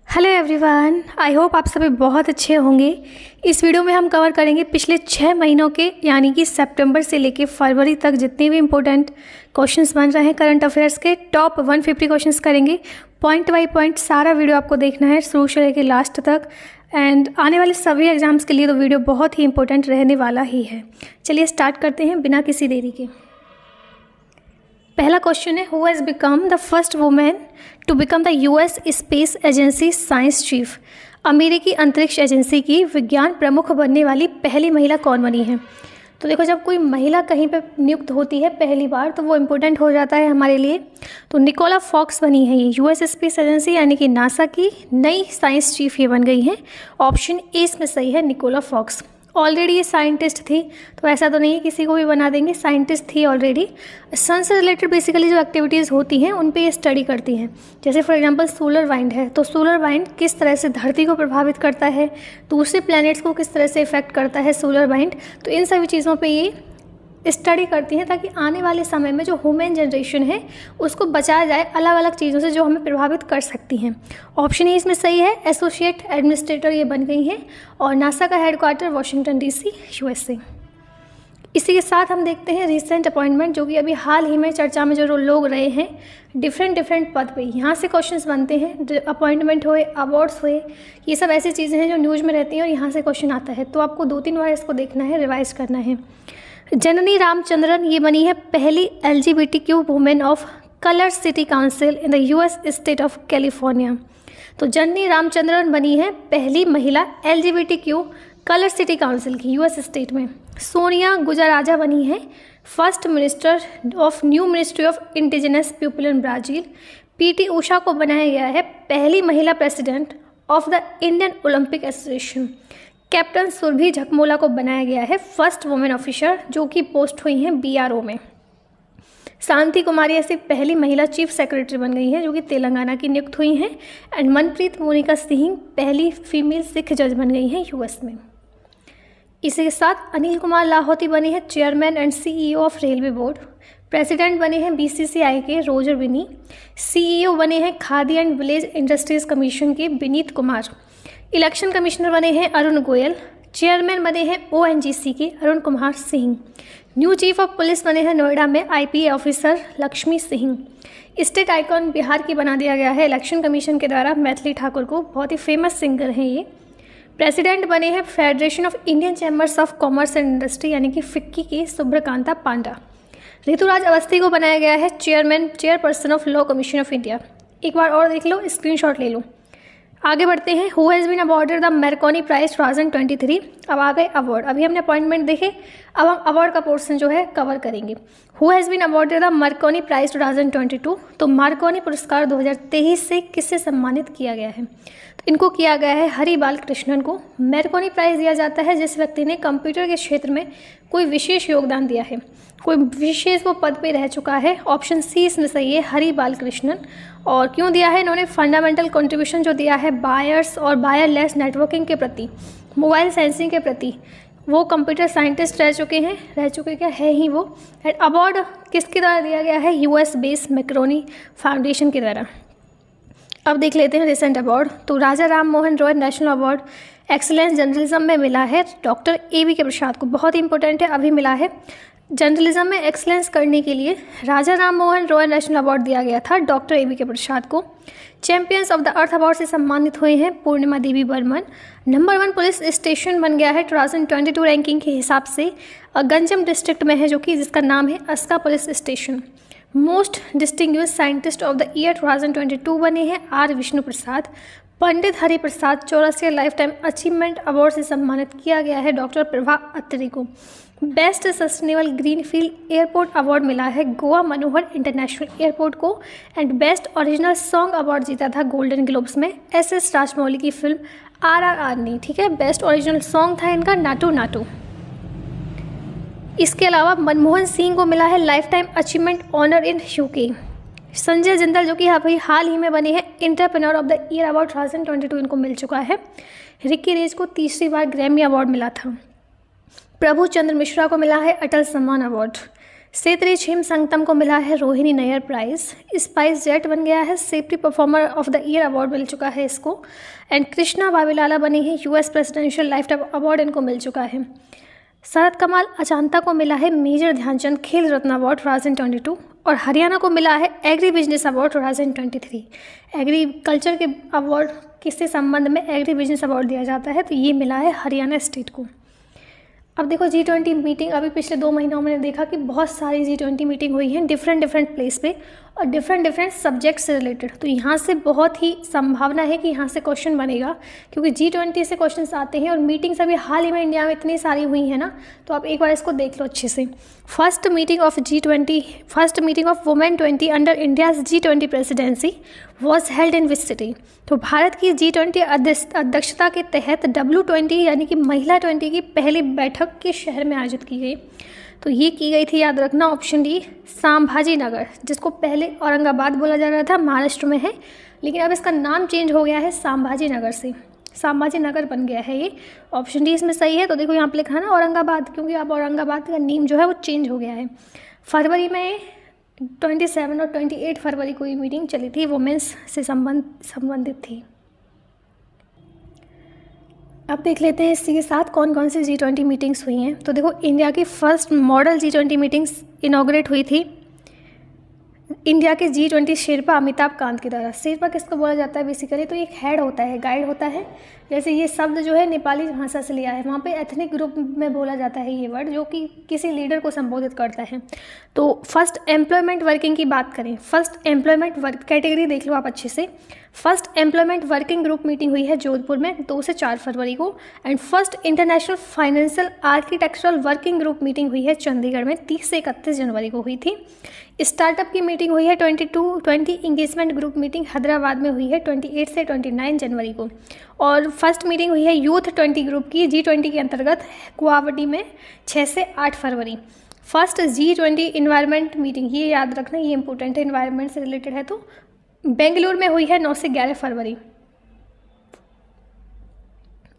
Hello everyone, I hope आप सभी बहुत अच्छे होंगे। इस वीडियो में हम कवर करेंगे पिछले 6 महीनों के यानी कि सितंबर से लेके फरवरी तक जितने भी इम्पोर्टेंट क्वेश्चंस बन रहे हैं करंट अफेयर्स के टॉप 150 क्वेश्चंस करेंगे। पॉइंट बाय पॉइंट सारा वीडियो आपको देखना है शुरू से लेकर लास्ट तक। एंड आने वाले सभी एग्जाम्स के लिए तो वीडियो बहुत ही इंपॉर्टेंट रहने वाला ही है। चलिए स्टार्ट करते हैं बिना किसी देरी के। पहला क्वेश्चन है, who has become the first women to become the US space agency science chief. अमेरिकी अंतरिक्ष एजेंसी की विज्ञान प्रमुख बनने वाली पहली महिला कौन बनी है। तो देखो, जब कोई महिला कहीं पे नियुक्त होती है पहली बार तो वो इम्पोर्टेंट हो जाता है हमारे लिए। तो निकोला फॉक्स बनी है ये यूएस स्पेस एजेंसी यानी कि नासा की नई साइंस चीफ ये बन गई हैं। ऑप्शन ए इसमें सही है, निकोला फॉक्स। ऑलरेडी ये साइंटिस्ट थी, तो ऐसा तो नहीं है किसी को भी बना देंगे, साइंटिस्ट थी ऑलरेडी। सन से रिलेटेड बेसिकली जो एक्टिविटीज़ होती हैं उन पे ये स्टडी करती हैं। जैसे फॉर एग्जांपल सोलर वाइंड है, तो सोलर वाइंड किस तरह से धरती को प्रभावित करता है, दूसरे प्लैनेट्स को किस तरह से इफेक्ट करता है सोलर वाइंड, तो इन सभी चीज़ों पे ये स्टडी करती हैं ताकि आने वाले समय में जो ह्यूमन जनरेशन है उसको बचाया जाए अलग अलग चीज़ों से जो हमें प्रभावित कर सकती हैं। ऑप्शन ए इसमें सही है, एसोसिएट एडमिनिस्ट्रेटर ये बन गई हैं और नासा का हेडक्वार्टर वाशिंगटन डीसी यूएसए। इसी के साथ हम देखते हैं रिसेंट अपॉइंटमेंट, जो कि अभी हाल ही में चर्चा में जो लोग रहे हैं डिफरेंट पद पे, यहाँ से क्वेश्चंस बनते हैं। अपॉइंटमेंट हुए, अवार्ड्स हुए, ये सब ऐसी चीज़ें हैं जो न्यूज़ में रहती हैं और यहाँ से क्वेश्चन आता है। तो आपको 2-3 बार इसको देखना है, रिवाइज करना है। जननी रामचंद्रन ये बनी है पहली LGBTQ women of colour city council in the US state of California. तो जननी रामचंद्रन बनी है पहली महिला LGBTQ कलर सिटी काउंसिल की यूएस स्टेट में। सोनिया गुजराजा बनी है first minister of new ministry of indigenous people in Brazil. PT Usha को बनाया गया है पहली महिला president of the Indian Olympic association. Captain Surbhi Jakmola को बनाया गया है फर्स्ट वुमेन ऑफिसर, जो कि पोस्ट हुई हैं BRO में। शांति कुमारी ऐसी पहली महिला चीफ सेक्रेटरी बन गई हैं जो कि तेलंगाना की नियुक्त हुई हैं। एंड मनप्रीत मोनिका सिंह पहली फीमेल सिख जज बन गई हैं US में। इसी के साथ अनिल कुमार लाहौती बने हैं chairman and CEO of railway board. President बने हैं BCCI के रोजर विनी। CEO बने हैं khadi and village industries commission के विनीत कुमार। इलेक्शन कमिश्नर बने हैं अरुण गोयल। चेयरमैन बने हैं ONGC के Arun Kumar Singh. New chief of police बने हैं नोएडा में IPA officer Lakshmi Singh. State icon Bihar की बना दिया गया है इलेक्शन कमीशन के द्वारा मैथिली ठाकुर को, बहुत ही फेमस सिंगर हैं ये। प्रेसिडेंट बने हैं federation of Indian chambers of commerce and industry यानी कि फिक्की के सुब्रकांता पांडा। ऋतुराज अवस्थी को बनाया गया है chairperson of law commission of India. एक बार और देख लो, स्क्रीनशॉट ले लो। आगे बढ़ते हैं, who has been awarded the Marconi prize 2023। अब आ गए अवार्ड, अभी हमने अपॉइंटमेंट देखे, अब हम अवार्ड का पोर्शन जो है कवर करेंगे। Who has been awarded the Marconi prize 2022। तो मार्कोनी पुरस्कार 2023 से किससे सम्मानित किया गया है, तो इनको किया गया है हरि बाल कृष्णन को। मार्कोनी प्राइज दिया जाता है जिस व्यक्ति ने कंप्यूटर के क्षेत्र में कोई विशेष योगदान दिया है, कोई विशेष वो पद पे रह चुका है। ऑप्शन सी इसमें सही है, हरि बाल कृष्णन। और क्यों दिया है, इन्होंने फंडामेंटल कंट्रीब्यूशन जो दिया है बायर्स और बायरलेस नेटवर्किंग के प्रति, मोबाइल सेंसिंग के प्रति, वो कंप्यूटर साइंटिस्ट रह चुके क्या है ही वो। एंड अवार्ड किसके द्वारा दिया गया है, US बेस्ड मैक्रोनी फाउंडेशन के द्वारा। अब देख लेते हैं रिसेंट अवार्ड। तो Raja Ram Mohan Roy national award excellence journalism में मिला है डॉक्टर AVK प्रसाद को, बहुत ही इंपॉर्टेंट है, अभी मिला है। जर्नलिज्म में एक्सीलेंस करने के लिए राजा राम मोहन रॉय नेशनल अवार्ड दिया गया था डॉक्टर AVK प्रसाद को। Champions of the earth award से सम्मानित हुए हैं पूर्णिमा देवी बर्मन। नंबर 1 पुलिस स्टेशन बन गया है 2022 रैंकिंग के हिसाब से, गंजम डिस्ट्रिक्ट में है, जो कि जिसका नाम है Aska police station. Most distinguished scientist of the year 2022 बने हैं R Vishnu Prasad. Pandit Hariprasad Chaurasia lifetime achievement award से सम्मानित किया गया है डॉक्टर प्रभा अत्रे को। Best sustainable greenfield airport award मिला है गोवा मनोहर इंटरनेशनल एयरपोर्ट को। And best original song award जीता था गोल्डन ग्लोब्स में SS राजमौली की फिल्म RRR ने, ठीक है। बेस्ट ओरिजिनल सॉन्ग था इनका नाटू नाटू। इसके अलावा मनमोहन सिंह को मिला है लाइफ टाइम अचीवमेंट ऑनर इन UK। संजय जिंदल जो कि अभी हाल ही में बने हैं entrepreneur of the year award 2022 इनको मिल चुका है। रिकी रेज को तीसरी बार ग्रैमी अवार्ड मिला था। प्रभु चंद्र मिश्रा को मिला है अटल सम्मान अवार्ड। सेत्री छिम संगतम को मिला है Rohini Nayyar prize. SpiceJet बन गया है safety performer of the year award मिल चुका है इसको। एंड कृष्णा वाविलाला बनी है US presidential lifetime award इनको मिल चुका है। शरद कमल अचांता को मिला है मेजर ध्यानचंद खेल रत्न अवार्ड 2022 और हरियाणा को मिला है एग्री बिजनेस अवार्ड 2023। एग्रीकल्चर के अवार्ड किससे संबंध में एग्री बिजनेस अवार्ड दिया जाता है, तो ये मिला है हरियाणा स्टेट को। अब देखो G20 मीटिंग अभी पिछले 2 महीनों में देखा कि बहुत सारी G20 मीटिंग हुई है डिफरेंट प्लेस पे और डिफरेंट सब्जेक्ट से रिलेटेड। तो यहाँ से बहुत ही संभावना है कि यहाँ से क्वेश्चन बनेगा, क्योंकि G20 से क्वेश्चंस आते हैं और मीटिंग्स अभी हाल ही में इंडिया में इतनी सारी हुई है ना, तो आप एक बार इसको देख लो अच्छे से। First meeting of women 20 under India's G20 presidency was held in which city. तो भारत की G20 अध्यक्षता के तहत W20 यानी कि महिला 20 की पहली बैठक किस शहर में आयोजित की गई, तो ये की गई थी, याद रखना ऑप्शन डी, संभाजी नगर, जिसको पहले औरंगाबाद बोला जा रहा था, महाराष्ट्र में है, लेकिन अब इसका नाम चेंज हो गया है संभाजी नगर से, संभाजी नगर बन गया है ये। ऑप्शन डी इसमें सही है। तो देखो यहाँ पे लिखा है ना औरंगाबाद, क्योंकि अब औरंगाबाद का नेम जो है वो चेंज हो गया है। फरवरी में 27 और 28 फरवरी को ये मीटिंग चली थी, वुमेंस से संबंधित थी। अब देख लेते हैं इसी के साथ कौन कौन सी G20 मीटिंग्स हुई हैं। तो देखो इंडिया की first model G20 meetings inaugurate हुई थी इंडिया के G20 शेरपा अमिताभ कांत के द्वारा। शेरपा किसको बोला जाता है बेसिकली, तो एक हेड होता है, गाइड होता है। जैसे ये शब्द जो है नेपाली भाषा से लिया है, वहाँ पे एथनिक ग्रुप में बोला जाता है ये वर्ड, जो कि किसी लीडर को संबोधित करता है। तो फर्स्ट एम्प्लॉयमेंट वर्किंग की बात करें, फर्स्ट एम्प्लॉयमेंट वर्क कैटेगरी देख लो आप अच्छे से। First employment working group meeting हुई है जोधपुर में 2 से 4 फरवरी को। And first international financial architectural working group meeting हुई है चंडीगढ़ में 30 से 31 जनवरी को हुई थी। स्टार्टअप की मीटिंग हुई है 20 इंगेजमेंट ग्रुप मीटिंग हैदराबाद में हुई है 28 से 29 जनवरी को। और फर्स्ट मीटिंग हुई है यूथ 20 ग्रुप की G20 के अंतर्गत गुवाहाटी में 6 से 8 फरवरी। फर्स्ट G20 इन्वायरमेंट मीटिंग, ये याद रखना, ये इंपॉर्टेंट है, इन्वायरमेंट से रिलेटेड है, तो बेंगलुरु में हुई है 9 से 11 फरवरी।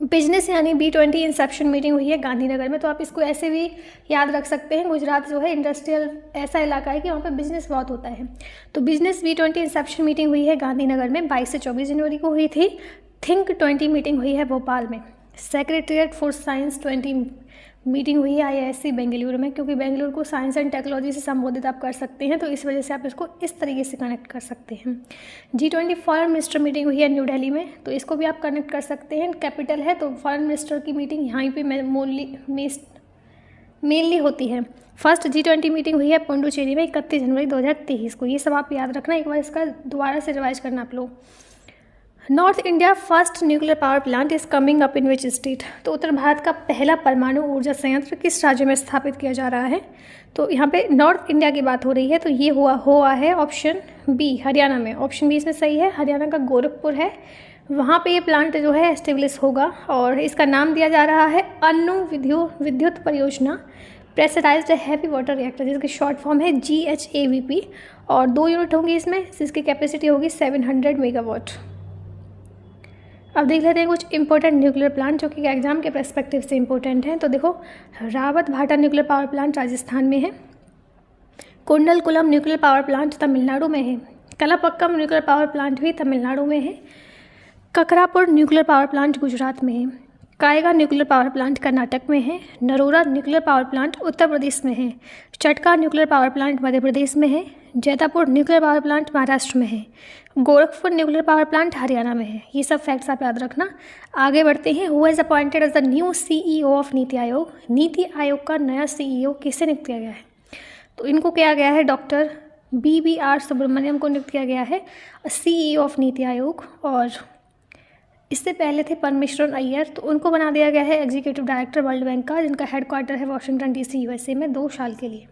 बिजनेस यानी B20 इंसेप्शन मीटिंग हुई है गांधीनगर में। तो आप इसको ऐसे भी याद रख सकते हैं, गुजरात जो है इंडस्ट्रियल ऐसा इलाका है कि वहाँ पे बिजनेस बहुत होता है। तो बिजनेस B20 इंसेप्शन मीटिंग हुई है गांधीनगर में 22 से 24 जनवरी को हुई थी। थिंक 20 मीटिंग हुई है भोपाल में। सेक्रेटेरिएट फॉर साइंस 20 मीटिंग हुई है IISc बेंगलुरु में, क्योंकि बेंगलुरु को साइंस एंड टेक्नोलॉजी से संबोधित आप कर सकते हैं, तो इस वजह से आप इसको इस तरीके से कनेक्ट कर सकते हैं। G20 फॉरेन मिनिस्टर मीटिंग हुई है न्यू दिल्ली में, तो इसको भी आप कनेक्ट कर सकते हैं, कैपिटल है, तो फॉरेन मिनिस्टर की मीटिंग यहाँ पे मेनली होती है। फर्स्ट G20 मीटिंग हुई है पुडुचेरी में 31 जनवरी 2023 को। ये सब आप याद रखना, एक बार इसका दोबारा से रिवाइज करना आप लोग। North India first nuclear power plant is coming up in which state. तो उत्तर भारत का पहला परमाणु ऊर्जा संयंत्र किस राज्य में स्थापित किया जा रहा है, तो यहाँ पे नॉर्थ इंडिया की बात हो रही है, तो ये हुआ है ऑप्शन बी, हरियाणा में। ऑप्शन बी इसमें सही है, हरियाणा का गोरखपुर है, वहाँ पे ये प्लांट जो है एस्टेब्लिश होगा और इसका नाम दिया जा रहा है अन्नू विद्युत परियोजना प्रेशराइज्ड हैवी वाटर रिएक्टर, जिसकी शॉर्ट फॉर्म है GHAVP, और 2 यूनिट होंगी इसमें, जिसकी कैपेसिटी होगी 700 मेगावाट। अब देख लेते हैं कुछ इंपॉर्टेंट न्यूक्लियर प्लांट जो कि एग्जाम के पर्सपेक्टिव से इंपॉर्टेंट हैं। तो देखो रावत भाटा न्यूक्लियर पावर प्लांट राजस्थान में है, Kudankulam nuclear power plant Tamil Nadu में है, कलापक्कम न्यूक्लियर पावर प्लांट भी तमिलनाडु में है, ककरापुर न्यूक्लियर पावर प्लांट गुजरात में है, Kaiga nuclear power plant Karnataka में है, Narora nuclear power plant Uttar Pradesh में है, चटका न्यूक्लियर पावर प्लांट मध्य प्रदेश में है, Jaitapur nuclear power plant Maharashtra में है, Gorakhpur nuclear power plant Haryana में है। ये सब फैक्ट्स आप याद रखना। आगे बढ़ते हैं। Who is appointed as the new CEO of NITI Aayog. NITI Aayog का नया CEO किसे नियुक्त किया गया है, तो इनको किया गया है डॉक्टर BBR सुब्रमण्यम को नियुक्त किया गया है CEO ऑफ नीति आयोग। और इससे पहले थे परमेश्वरन अय्यर, तो उनको बना दिया गया है एग्जीक्यूटिव डायरेक्टर वर्ल्ड बैंक का, जिनका हेडक्वार्टर है वाशिंगटन DC USA में 2 साल के लिए।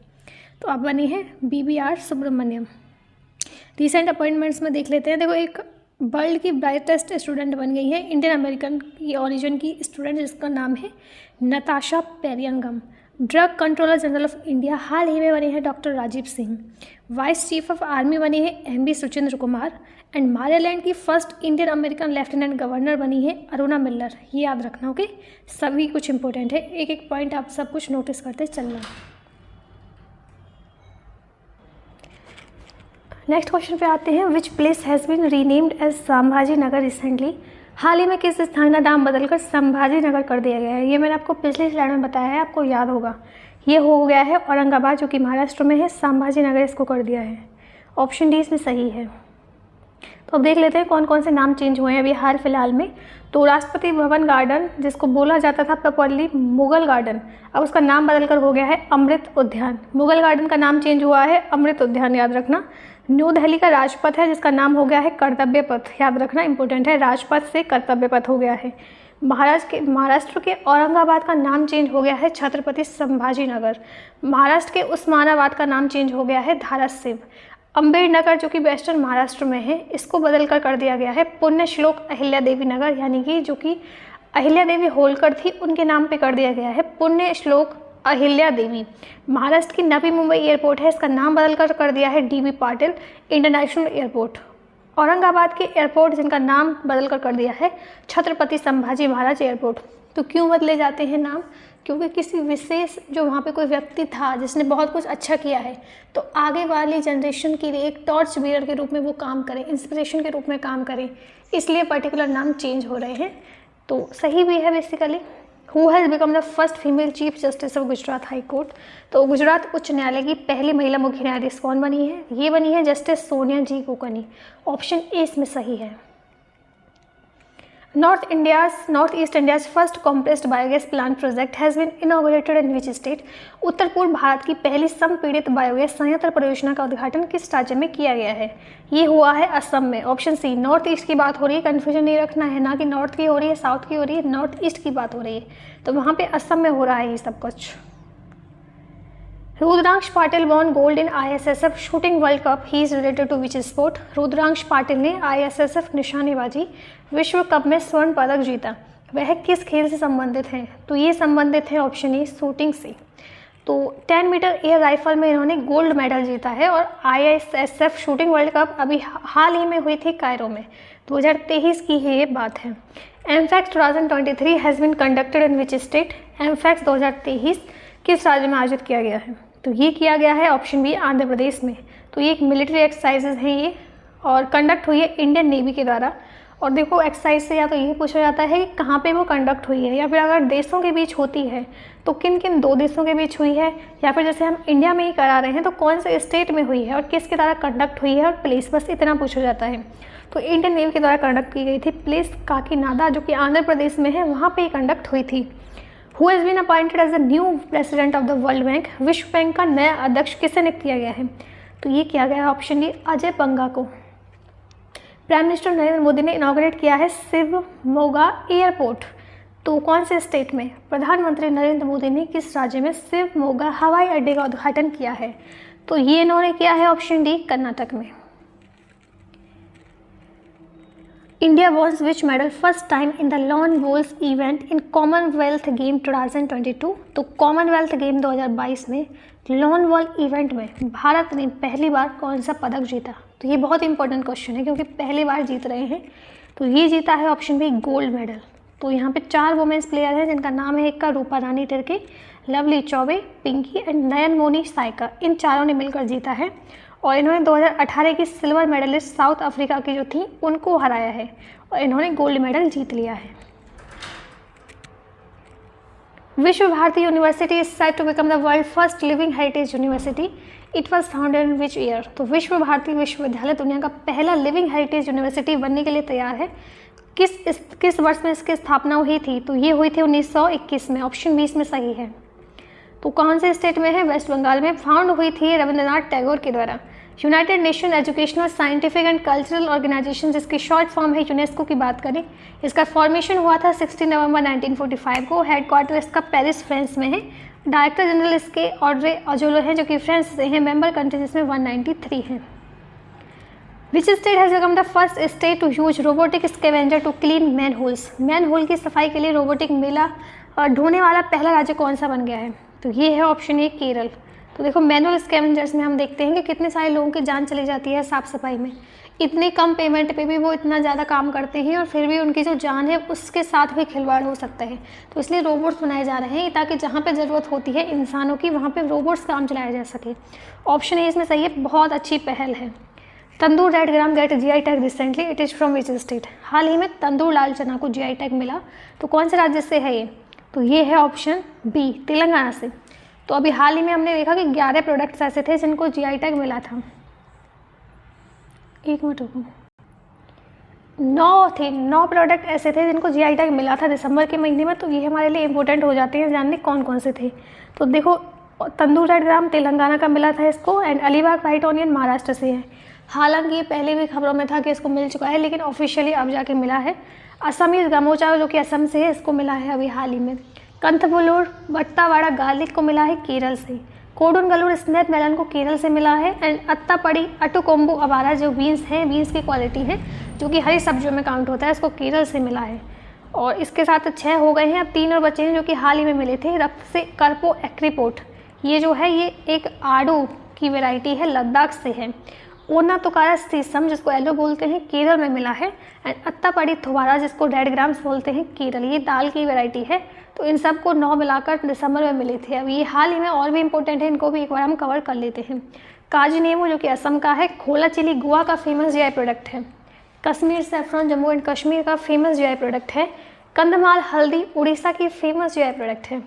तो अब बनी है BBR सुब्रमण्यम। रिसेंट अपॉइंटमेंट्स में देख लेते हैं। देखो एक वर्ल्ड की ब्राइटेस्ट स्टूडेंट बन गई है इंडियन अमेरिकन की ओरिजिन की स्टूडेंट, जिसका नाम है Natasha Perianayagam. Drug controller general of India हाल ही में बने हैं doctor Rajeev Singh. Vice chief of army बनी है MB Suchindra Kumar. And Maryland की first Indian American lieutenant governor बनी है अरुणा मिल्लर। ये याद रखना, ओके। सभी कुछ इंपॉर्टेंट है, एक एक पॉइंट आप सब कुछ नोटिस करते चलना। नेक्स्ट क्वेश्चन पे आते हैं, which place has been renamed as Sambhaji Nagar recently. हाल ही में किस स्थान का नाम बदलकर संभाजी नगर कर दिया गया है। ये मैंने आपको पिछले स्लाइड में बताया है, आपको याद होगा। ये हो गया है औरंगाबाद, जो कि महाराष्ट्र में है। संभाजी नगर इसको कर दिया है। ऑप्शन डी इसमें सही है। तो अब देख लेते हैं कौन कौन से नाम चेंज हुए हैं अभी हाल फिलहाल में। तो राष्ट्रपति भवन गार्डन, जिसको बोला जाता था प्रॉपरली मुगल गार्डन, अब उसका नाम बदलकर हो गया है अमृत उद्यान। मुगल गार्डन का नाम चेंज हुआ है अमृत उद्यान, याद रखना। न्यू दिल्ली का राजपथ है, जिसका नाम हो गया है कर्तव्य पथ, याद रखना, इंपॉर्टेंट है। राजपथ से कर्तव्य पथ हो गया है। महाराष्ट्र के औरंगाबाद का नाम चेंज हो गया है छत्रपति संभाजी नगर। महाराष्ट्र के उस्मानाबाद का नाम चेंज हो गया है धाराशिव। अम्बेडनगर, जो कि वेस्टर्न महाराष्ट्र में है, इसको बदलकर कर दिया गया है पुण्य श्लोक अहिल्या देवी नगर, यानी कि जो कि अहिल्या देवी होलकर थी उनके नाम पे कर दिया गया है पुण्य श्लोक अहिल्या देवी। महाराष्ट्र की नवी मुंबई एयरपोर्ट है, इसका नाम बदलकर कर दिया है DB Patil international airport. Aurangabad के एयरपोर्ट, जिनका नाम बदलकर कर दिया है छत्रपति संभाजी महाराज एयरपोर्ट। तो क्यों बदले जाते हैं नाम? क्योंकि किसी विशेष जो वहाँ पे कोई व्यक्ति था जिसने बहुत कुछ अच्छा किया है, तो आगे वाली जनरेशन के लिए एक टॉर्च बीयर के रूप में वो काम करें, इंस्पिरेशन के रूप में काम करें, इसलिए पर्टिकुलर नाम चेंज हो रहे हैं। तो सही भी है basically. Who has become the first female chief justice of Gujarat high court. तो गुजरात उच्च न्यायालय की पहली महिला मुख्य न्यायाधीश कौन बनी है? ये बनी है justice Sonia G Gokani. Option A इसमें सही है। North east India's first compressed biogas plant project has been inaugurated in which state. उत्तर पूर्व भारत की पहली संपीड़ित बायोगैस संयंत्र परियोजना का उद्घाटन किस राज्य में किया गया है? ये हुआ है असम में। Option C. नॉर्थ ईस्ट की बात हो रही है, कन्फ्यूजन नहीं रखना है, ना कि नॉर्थ की हो रही है, साउथ की हो रही है, नॉर्थ ईस्ट की बात हो रही है। तो वहाँ पे असम में हो रहा है ये सब कुछ। Rudransh Patil won gold in ISSF shooting world cup, he is related to which sport. Rudransh Patil ने ISSF निशानेबाजी विश्व कप में स्वर्ण पदक जीता, वह किस खेल से संबंधित हैं? तो ये संबंधित है ऑप्शन ए शूटिंग से। तो 10 मीटर एयर राइफल में इन्होंने गोल्ड मेडल जीता है। और ISSF शूटिंग वर्ल्ड कप अभी हाल ही में हुई थी कायरो में, 2023 की है ये बात है। AMPHEX 2023 has been conducted in which state. AMPHEX 2023 किस राज्य में आयोजित किया गया है? तो ये किया गया है ऑप्शन बी आंध्र प्रदेश में। तो ये एक मिलिट्री एक्सरसाइजेज हैं ये, और कंडक्ट हुई है इंडियन नेवी के द्वारा। और देखो एक्सरसाइज से या तो ये पूछा जाता है कि कहाँ पे वो कंडक्ट हुई है, या फिर अगर देशों के बीच होती है तो किन किन 2 देशों के बीच हुई है, या फिर जैसे हम इंडिया में ही करा रहे हैं तो कौन से स्टेट में हुई है और किसके द्वारा कंडक्ट हुई है और प्लेस, बस इतना पूछा जाता है। तो इंडियन नेवी के द्वारा कंडक्ट की गई थी। प्लेस काकीनाडा, जो कि आंध्र प्रदेश में है, वहाँ पर कंडक्ट हुई थी। Who has been appointed as the new president of the world bank. विश्व बैंक का नया अध्यक्ष किसे नियुक्त किया गया है? तो ये किया गया है ऑप्शन डी अजय बंगा को। प्राइम मिनिस्टर नरेंद्र मोदी ने इनॉग्रेट किया है शिवमोगा एयरपोर्ट। तो कौन से स्टेट में? प्रधानमंत्री नरेंद्र मोदी ने किस राज्य में शिवमोगा हवाई अड्डे का उद्घाटन किया है? तो ये इन्होंने किया है ऑप्शन डी कर्नाटक में। India won which medal first time in the lawn bowls event in Commonwealth game 2022। तो कॉमनवेल्थ गेम 2022 में लॉन वॉल इवेंट में भारत ने पहली बार कौन सा पदक जीता? तो ये बहुत इंपॉर्टेंट क्वेश्चन है क्योंकि पहली बार जीत रहे हैं। तो ये जीता है ऑप्शन बी गोल्ड मेडल। तो यहाँ पे 4 वुमेन्स प्लेयर हैं जिनका नाम है, एक का रूपा रानी तिर्की, लवली चौबे, पिंकी एंड नयन मोनी साइका। इन चारों ने मिलकर जीता है और इन्होंने 2018 की सिल्वर मेडलिस्ट साउथ अफ्रीका की जो थी उनको हराया है और इन्होंने गोल्ड मेडल जीत लिया है। Vishwa Bharati university is set to become the world first living heritage university. It was founded in which year. तो विश्व भारती विश्वविद्यालय दुनिया का पहला लिविंग हेरिटेज यूनिवर्सिटी बनने के लिए तैयार है। किस वर्ष में इसकी स्थापना हुई थी? तो ये हुई थी 1921 में। ऑप्शन 20 में सही है। तो कौन से स्टेट में है? वेस्ट बंगाल में। फाउंड हुई थी रविंद्रनाथ टैगोर के द्वारा। United Nation Educational Scientific and Cultural Organisation, जिसकी शॉर्ट फॉर्म है यूनेस्को की बात करें, इसका फॉर्मेशन हुआ था 16 नवंबर 1945 को। हेडक्वार्टर इसका पेरिस फ्रांस में है। डायरेक्टर जनरल इसके ऑड्रे अजोलो हैं जो कि फ्रांस से हैं। मेंबर कंट्रीज इसमें 193 हैं। Which state has become the first state to use robotic scavenger to clean manholes. Manhole की सफाई के लिए रोबोटिक मेला ढोने वाला पहला राज्य कौन सा बन गया है? तो ये है ऑप्शन ए केरल। तो देखो मैनुअल स्कैवेंजर्स में हम देखते हैं कि कितने सारे लोगों की जान चली जाती है साफ़ सफाई में। इतनी कम पेमेंट पे भी वो इतना ज़्यादा काम करते हैं और फिर भी उनकी जो जान है उसके साथ भी खिलवाड़ हो सकता है। तो इसलिए रोबोट्स बनाए जा रहे हैं ताकि जहाँ पे ज़रूरत होती है इंसानों की वहाँ पे रोबोट्स काम चलाया जा सके। ऑप्शन ए इसमें सही है, बहुत अच्छी पहल है। Tandur red gram get GI tag recently, it is from which state? हाल ही में तंदूर लाल चना को GI टैग मिला, तो कौन से राज्य से है ये? तो ये है ऑप्शन बी, तेलंगाना से। तो अभी हाल ही में हमने देखा कि 11 प्रोडक्ट्स ऐसे थे जिनको GI टैग मिला था। एक मिनट रुको, 9 प्रोडक्ट ऐसे थे जिनको GI टैग मिला था दिसंबर के महीने में। तो ये हमारे लिए इंपॉर्टेंट हो जाते हैं जानने कौन कौन से थे। तो देखो, तंदूर रेड ग्राम तेलंगाना का मिला था इसको, and Alibag white onion Maharashtra से है। हालांकि ये पहले भी खबरों में था कि इसको मिल चुका है, लेकिन ऑफिशियली अब जाके मिला है। असमीज गमोचा जो कि असम से है, इसको मिला है अभी हाल ही में। कंथबुलूर बट्टावाड़ा गार्लिक को मिला है केरल से। कोडुनगलूर स्नैप मेलन को केरल से मिला है। एंड अत्तापड़ी अटुकोम्बू अबारा जो बीन्स हैं, बीन्स की क्वालिटी है जो कि हरी सब्जियों में काउंट होता है, इसको केरल से मिला है। और इसके साथ 6 हो गए हैं, अब 3 और बचे हैं जो कि हाल ही में मिले थे। रक्त से कर्पो एक्रीपोर्ट, ये जो है ये एक आड़ू की वैरायटी है, लद्दाख से है। ओना तुकारा सीसम जिसको एलो बोलते हैं, केरल में मिला है। एंड अत्तापड़ी थोबारा जिसको रेड ग्राम्स बोलते हैं, केरल, ये दाल की वैरायटी है। तो इन सब को 9 मिलाकर दिसंबर में मिले थे। अब ये हाल ही में और भी इंपॉर्टेंट है, इनको भी एक बार हम कवर कर लेते हैं। काजी नेमू जो कि असम का है। खोला चिली गोवा का फेमस GI प्रोडक्ट है। कश्मीर सैफरॉन जम्मू एंड कश्मीर का फेमस GI प्रोडक्ट है। कंधमाल हल्दी उड़ीसा की फेमस GI प्रोडक्ट है।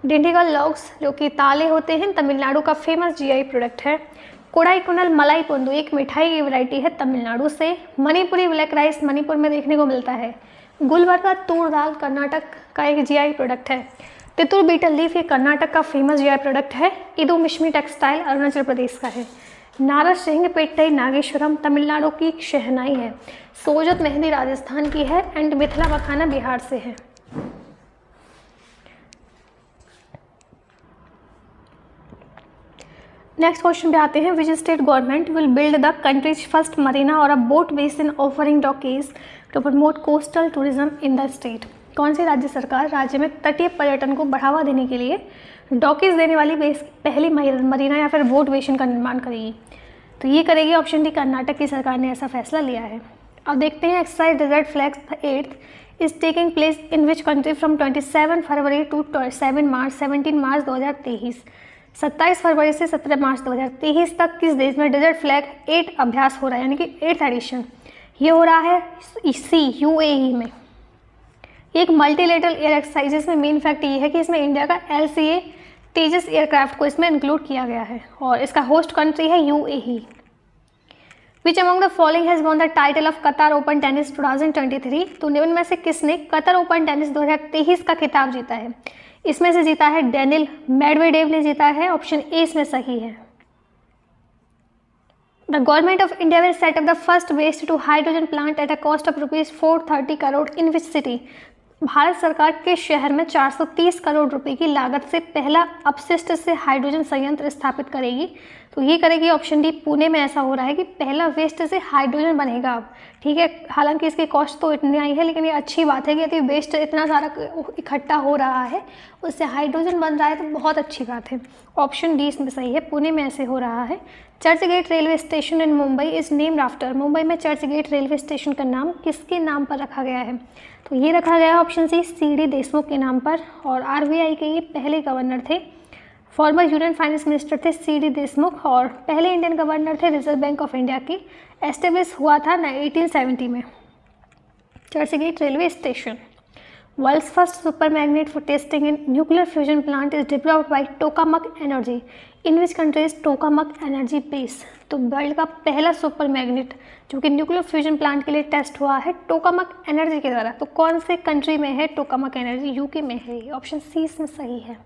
डिंडीगल लॉग्स जो कि ताले होते हैं, तमिलनाडु का फेमस GI प्रोडक्ट है। कोडाईकुंडल मलाई पुंदू एक मिठाई की वैरायटी है तमिलनाडु से। मणिपुरी ब्लैक राइस मणिपुर में देखने को मिलता है। गुलबर्गा तूर दाल कर्नाटक का एक GI प्रोडक्ट है। तितुर बीटल लीफ ये कर्नाटक का फेमस GI प्रोडक्ट है। इदू मिश्मी टेक्सटाइल अरुणाचल प्रदेश का है। नारद सिंह पेट्टई नागेश्वरम तमिलनाडु की शहनाई है। सोजत मेहंदी राजस्थान की है। एंड मिथिला मखाना बिहार से है। नेक्स्ट क्वेश्चन पे आते हैं। Which state government will build the country's first marina or a boat basin offering docking to promote coastal tourism in the state? कौन सी राज्य सरकार राज्य में तटीय पर्यटन को बढ़ावा देने के लिए डॉकीज देने वाली पहली मरीना या फिर बोट बेसिन का निर्माण करेगी? तो ये करेगी ऑप्शन डी, कर्नाटक की सरकार ने ऐसा फैसला लिया है। अब देखते हैं exercise desert flags 8 is taking place in which country from 27 February to 17 March 2023। 27 फरवरी से 17 मार्च 2023 तक किस देश में डेजर्ट फ्लैग 8 अभ्यास हो रहा है, यानी कि 8th एडिशन ये हो रहा है? UAE में। एक मल्टीलेटरल एयर एक्सरसाइजेस में मेन फैक्ट ये है कि इसमें इंडिया का LCA तेजस एयरक्राफ्ट को इसमें इंक्लूड किया गया है और इसका होस्ट कंट्री है UAE। Which among the following has won the title of Qatar open tennis 2023? तो निम्न में से किसने कतर ओपन टेनिस 2023 का खिताब जीता है? इसमें से जीता है डेनिल मेडवेडेव ने जीता है। ऑप्शन ए इसमें सही है। The government of India will set up the first waste to hydrogen plant at a cost of ₹430 crore in which city? भारत सरकार के शहर में 430 करोड़ रुपए की लागत से पहला अपशिष्ट से हाइड्रोजन संयंत्र स्थापित करेगी। तो ये करेगी ऑप्शन डी, पुणे में ऐसा हो रहा है कि पहला वेस्ट से हाइड्रोजन बनेगा अब। ठीक है, हालांकि इसकी कॉस्ट तो इतनी आई है, लेकिन ये अच्छी बात है कि यदि वेस्ट इतना सारा इकट्ठा हो रहा है उससे हाइड्रोजन बन रहा है तो बहुत अच्छी बात है। ऑप्शन डी इसमें सही है, पुणे में ऐसे हो रहा है। Churchgate railway station in Mumbai is named after? Mumbai में चर्च गेट रेलवे स्टेशन का नाम किसके नाम पर रखा गया है? तो ये रखा गया है ऑप्शन सी, CD देशमुख के नाम पर। और RBI के ये पहले गवर्नर थे, फॉर्मर यूनियन फाइनेंस मिनिस्टर थे CD देशमुख, और पहले इंडियन गवर्नर थे रिजर्व बैंक ऑफ इंडिया की। एस्टेब्लिश हुआ था 1870 में Churchgate railway station. World's first super magnet for testing in nuclear fusion plant is developed by Tokamak Energy in which country is Tokamak Energy base? तो world का पहला super magnet जो कि nuclear fusion plant के लिए test हुआ है tokamak energy के द्वारा, तो कौन से कंट्री में है टोकामक एनर्जी? UK में है। ऑप्शन सी इसमें सही है।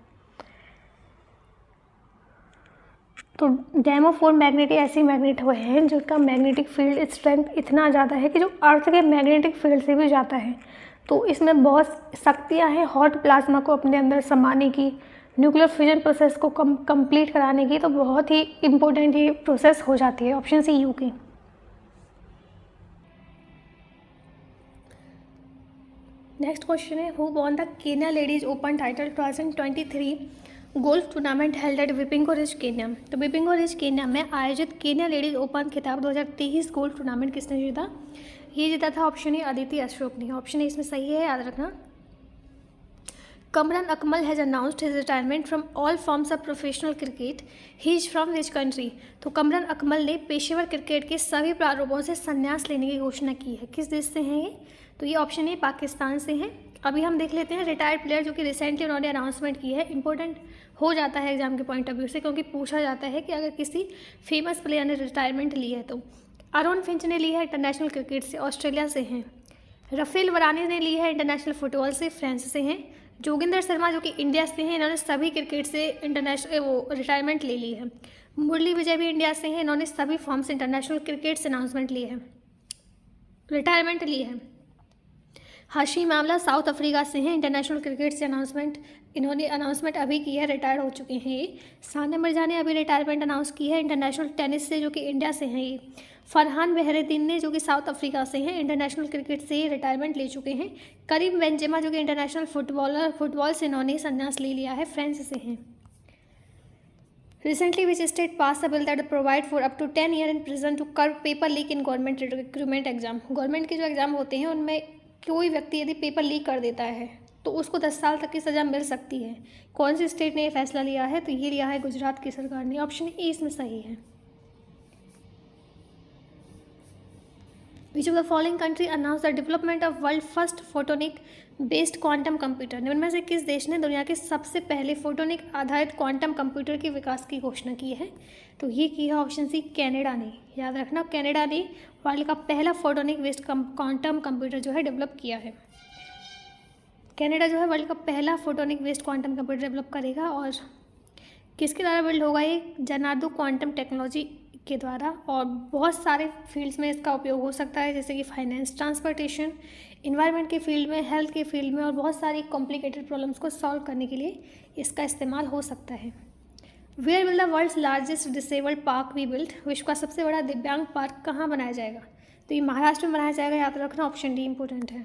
तो डेमोफोर मैग्नेट ऐसी मैग्नेट हुए हैं जिनका मैग्नेटिक फील्ड स्ट्रेंथ इतना ज़्यादा है कि जो अर्थ के मैग्नेटिक फील्ड से भी जाता है। तो इसमें बहुत शक्तियाँ हैं हॉट प्लाज्मा को अपने अंदर समाने की, न्यूक्लियर फ्यूजन प्रोसेस को कंप्लीट कराने की। तो बहुत ही इम्पोर्टेंट ये प्रोसेस हो जाती है। Option C UK। Next question है, who won the Kenya ladies open title 2023 golf tournament held at Vipingo Ridge Kenya? तो विपिंगो रिज केन्या में आयोजित केन्या लेडीज ओपन खिताब 2023 गोल्फ टूर्नामेंट किसने जीता? ये जीता था ऑप्शन ए अदिति अशोक ने। ऑप्शन ए इसमें सही है, याद रखना। Kamran Akmal has announced his retirement from all forms of professional cricket. He is from which country? तो कमरन अकमल ने पेशेवर क्रिकेट के सभी प्रारूपों से संन्यास लेने की घोषणा की है। किस देश से हैं ये? तो ये ऑप्शन है पाकिस्तान से हैं। अभी हम देख लेते हैं रिटायर्ड प्लेयर जो कि रिसेंटली उन्होंने अनाउंसमेंट की है। इंपॉर्टेंट हो जाता है एग्जाम के पॉइंट ऑफ व्यू से, क्योंकि पूछा जाता है कि अगर किसी फेमस प्लेयर ने रिटायरमेंट ली है तो अरुण फिंच ने ली है इंटरनेशनल क्रिकेट से, ऑस्ट्रेलिया से हैं। रफेल वरानी ने ली है इंटरनेशनल फुटबॉल से, फ्रांस से हैं। जोगिंदर शर्मा जो कि इंडिया से हैं, इन्होंने सभी क्रिकेट से इंटरनेशनल रिटायरमेंट ले ली है। मुरली विजय भी इंडिया से हैं, इन्होंने सभी फॉर्म से इंटरनेशनल क्रिकेट से अनाउंसमेंट ली है, रिटायरमेंट ली है। हाशिम आमला साउथ अफ्रीका से हैं, इंटरनेशनल क्रिकेट से इन्होंने अनाउंसमेंट अभी की है, रिटायर हो चुके हैं ये। सानिया मिर्जा ने अभी रिटायरमेंट अनाउंस की है इंटरनेशनल टेनिस से, जो कि इंडिया से हैं ये। फरहान बहरीन ने जो कि साउथ अफ्रीका से हैं, इंटरनेशनल क्रिकेट से रिटायरमेंट ले चुके हैं। करीम बेंजेमा जो कि इंटरनेशनल फुटबॉल से इन्होंने संन्यास ले लिया है, फ्रांस से हैं। Recently, which state passed a bill that provide for up to 10 years in prison to curb paper leak in government recruitment exam? Government के जो एग्जाम होते हैं उनमें कोई व्यक्ति यदि पेपर लीक कर देता है तो उसको 10 साल तक की सज़ा मिल सकती है। कौन सी स्टेट ने ये फैसला लिया है? तो ये लिया है गुजरात की सरकार ने। ऑप्शन ए इसमें सही है। Which of the following country announce the development of world first photonic based quantum computer? निम्न में से किस देश ने दुनिया के सबसे पहले फोटोनिक आधारित क्वांटम कंप्यूटर के विकास की घोषणा की है? तो ये की है ऑप्शन सी कनाडा ने। याद रखना, कनाडा ने वर्ल्ड का पहला फोटोनिक बेस्ड क्वांटम कंप्यूटर जो है डेवलप किया है। कनाडा जो है वर्ल्ड का पहला photonic based quantum computer develop करेगा। और किसके द्वारा बिल्ड होगा ये? जनार्दो क्वांटम टेक्नोलॉजी के द्वारा। और बहुत सारे फील्ड्स में इसका उपयोग हो सकता है, जैसे कि फाइनेंस, ट्रांसपोर्टेशन, इन्वायरमेंट के फील्ड में, हेल्थ के फील्ड में, और बहुत सारी कॉम्प्लिकेटेड प्रॉब्लम्स को सॉल्व करने के लिए इसका इस्तेमाल हो सकता है। Where will the world's largest disabled park be built? विश्व का सबसे बड़ा दिव्यांग पार्क कहाँ बनाया जाएगा? तो ये महाराष्ट्र में बनाया जाएगा, याद रखना, ऑप्शन डी इंपॉर्टेंट है।